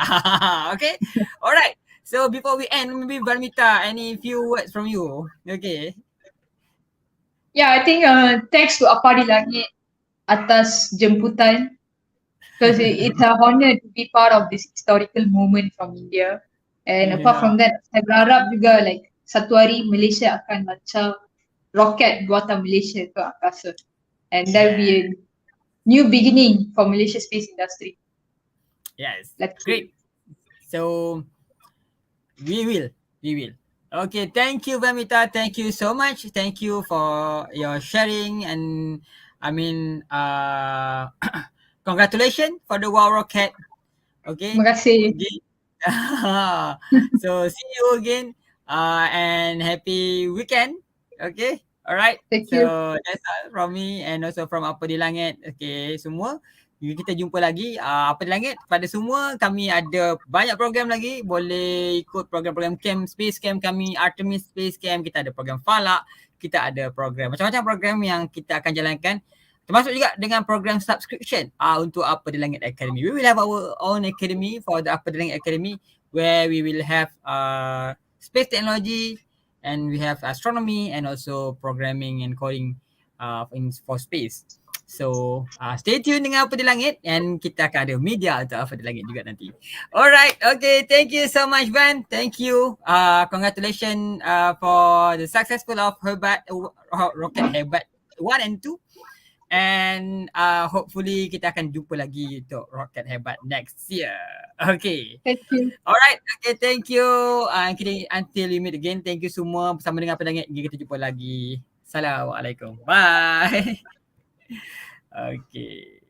Okay. Alright. So before we end, maybe Varmita, any few words from you? Okay. Yeah, I think thanks to Apadilagit atas jemputan, because it's a honor to be part of this historical moment from India. And apart from that, saya berharap juga like satu hari Malaysia akan lancar roket buatan Malaysia ke angkasa. And that will be a new beginning for Malaysia space industry. Yes, great. So we will. Okay, thank you, Vamita. Thank you so much. Thank you for your sharing, and congratulations for the Wow Rocket. Okay. Terima kasih. So see you again, and happy weekend. Okay. Alright. Thank you. So that's all from me and also from Apadilagit. Okay, semua. Kita jumpa lagi. Apadilagit, pada semua kami ada banyak program lagi. Boleh ikut program-program camp, space camp kami, Artemis Space Camp. Kita ada program Falak. Kita ada program, macam-macam program yang kita akan jalankan. Termasuk juga dengan program subscription untuk Apadilagit Academy. We will have our own academy for the Apadilagit Academy, where we will have space technology, and we have astronomy and also programming and coding for space. So stay tuned dengan Apadilagit, and kita akan ada media untuk Apadilagit juga nanti. Alright, okay, thank you so much, Van. Thank you. Congratulations for the successful of Rocket Hebat 1 and 2. And hopefully kita akan jumpa lagi untuk Rocket Hebat next year. Okay. Thank you. Alright, okay, thank you. Until we meet again, thank you semua bersama dengan Apadilagit. Kita jumpa lagi. Assalamualaikum. Bye. Okay.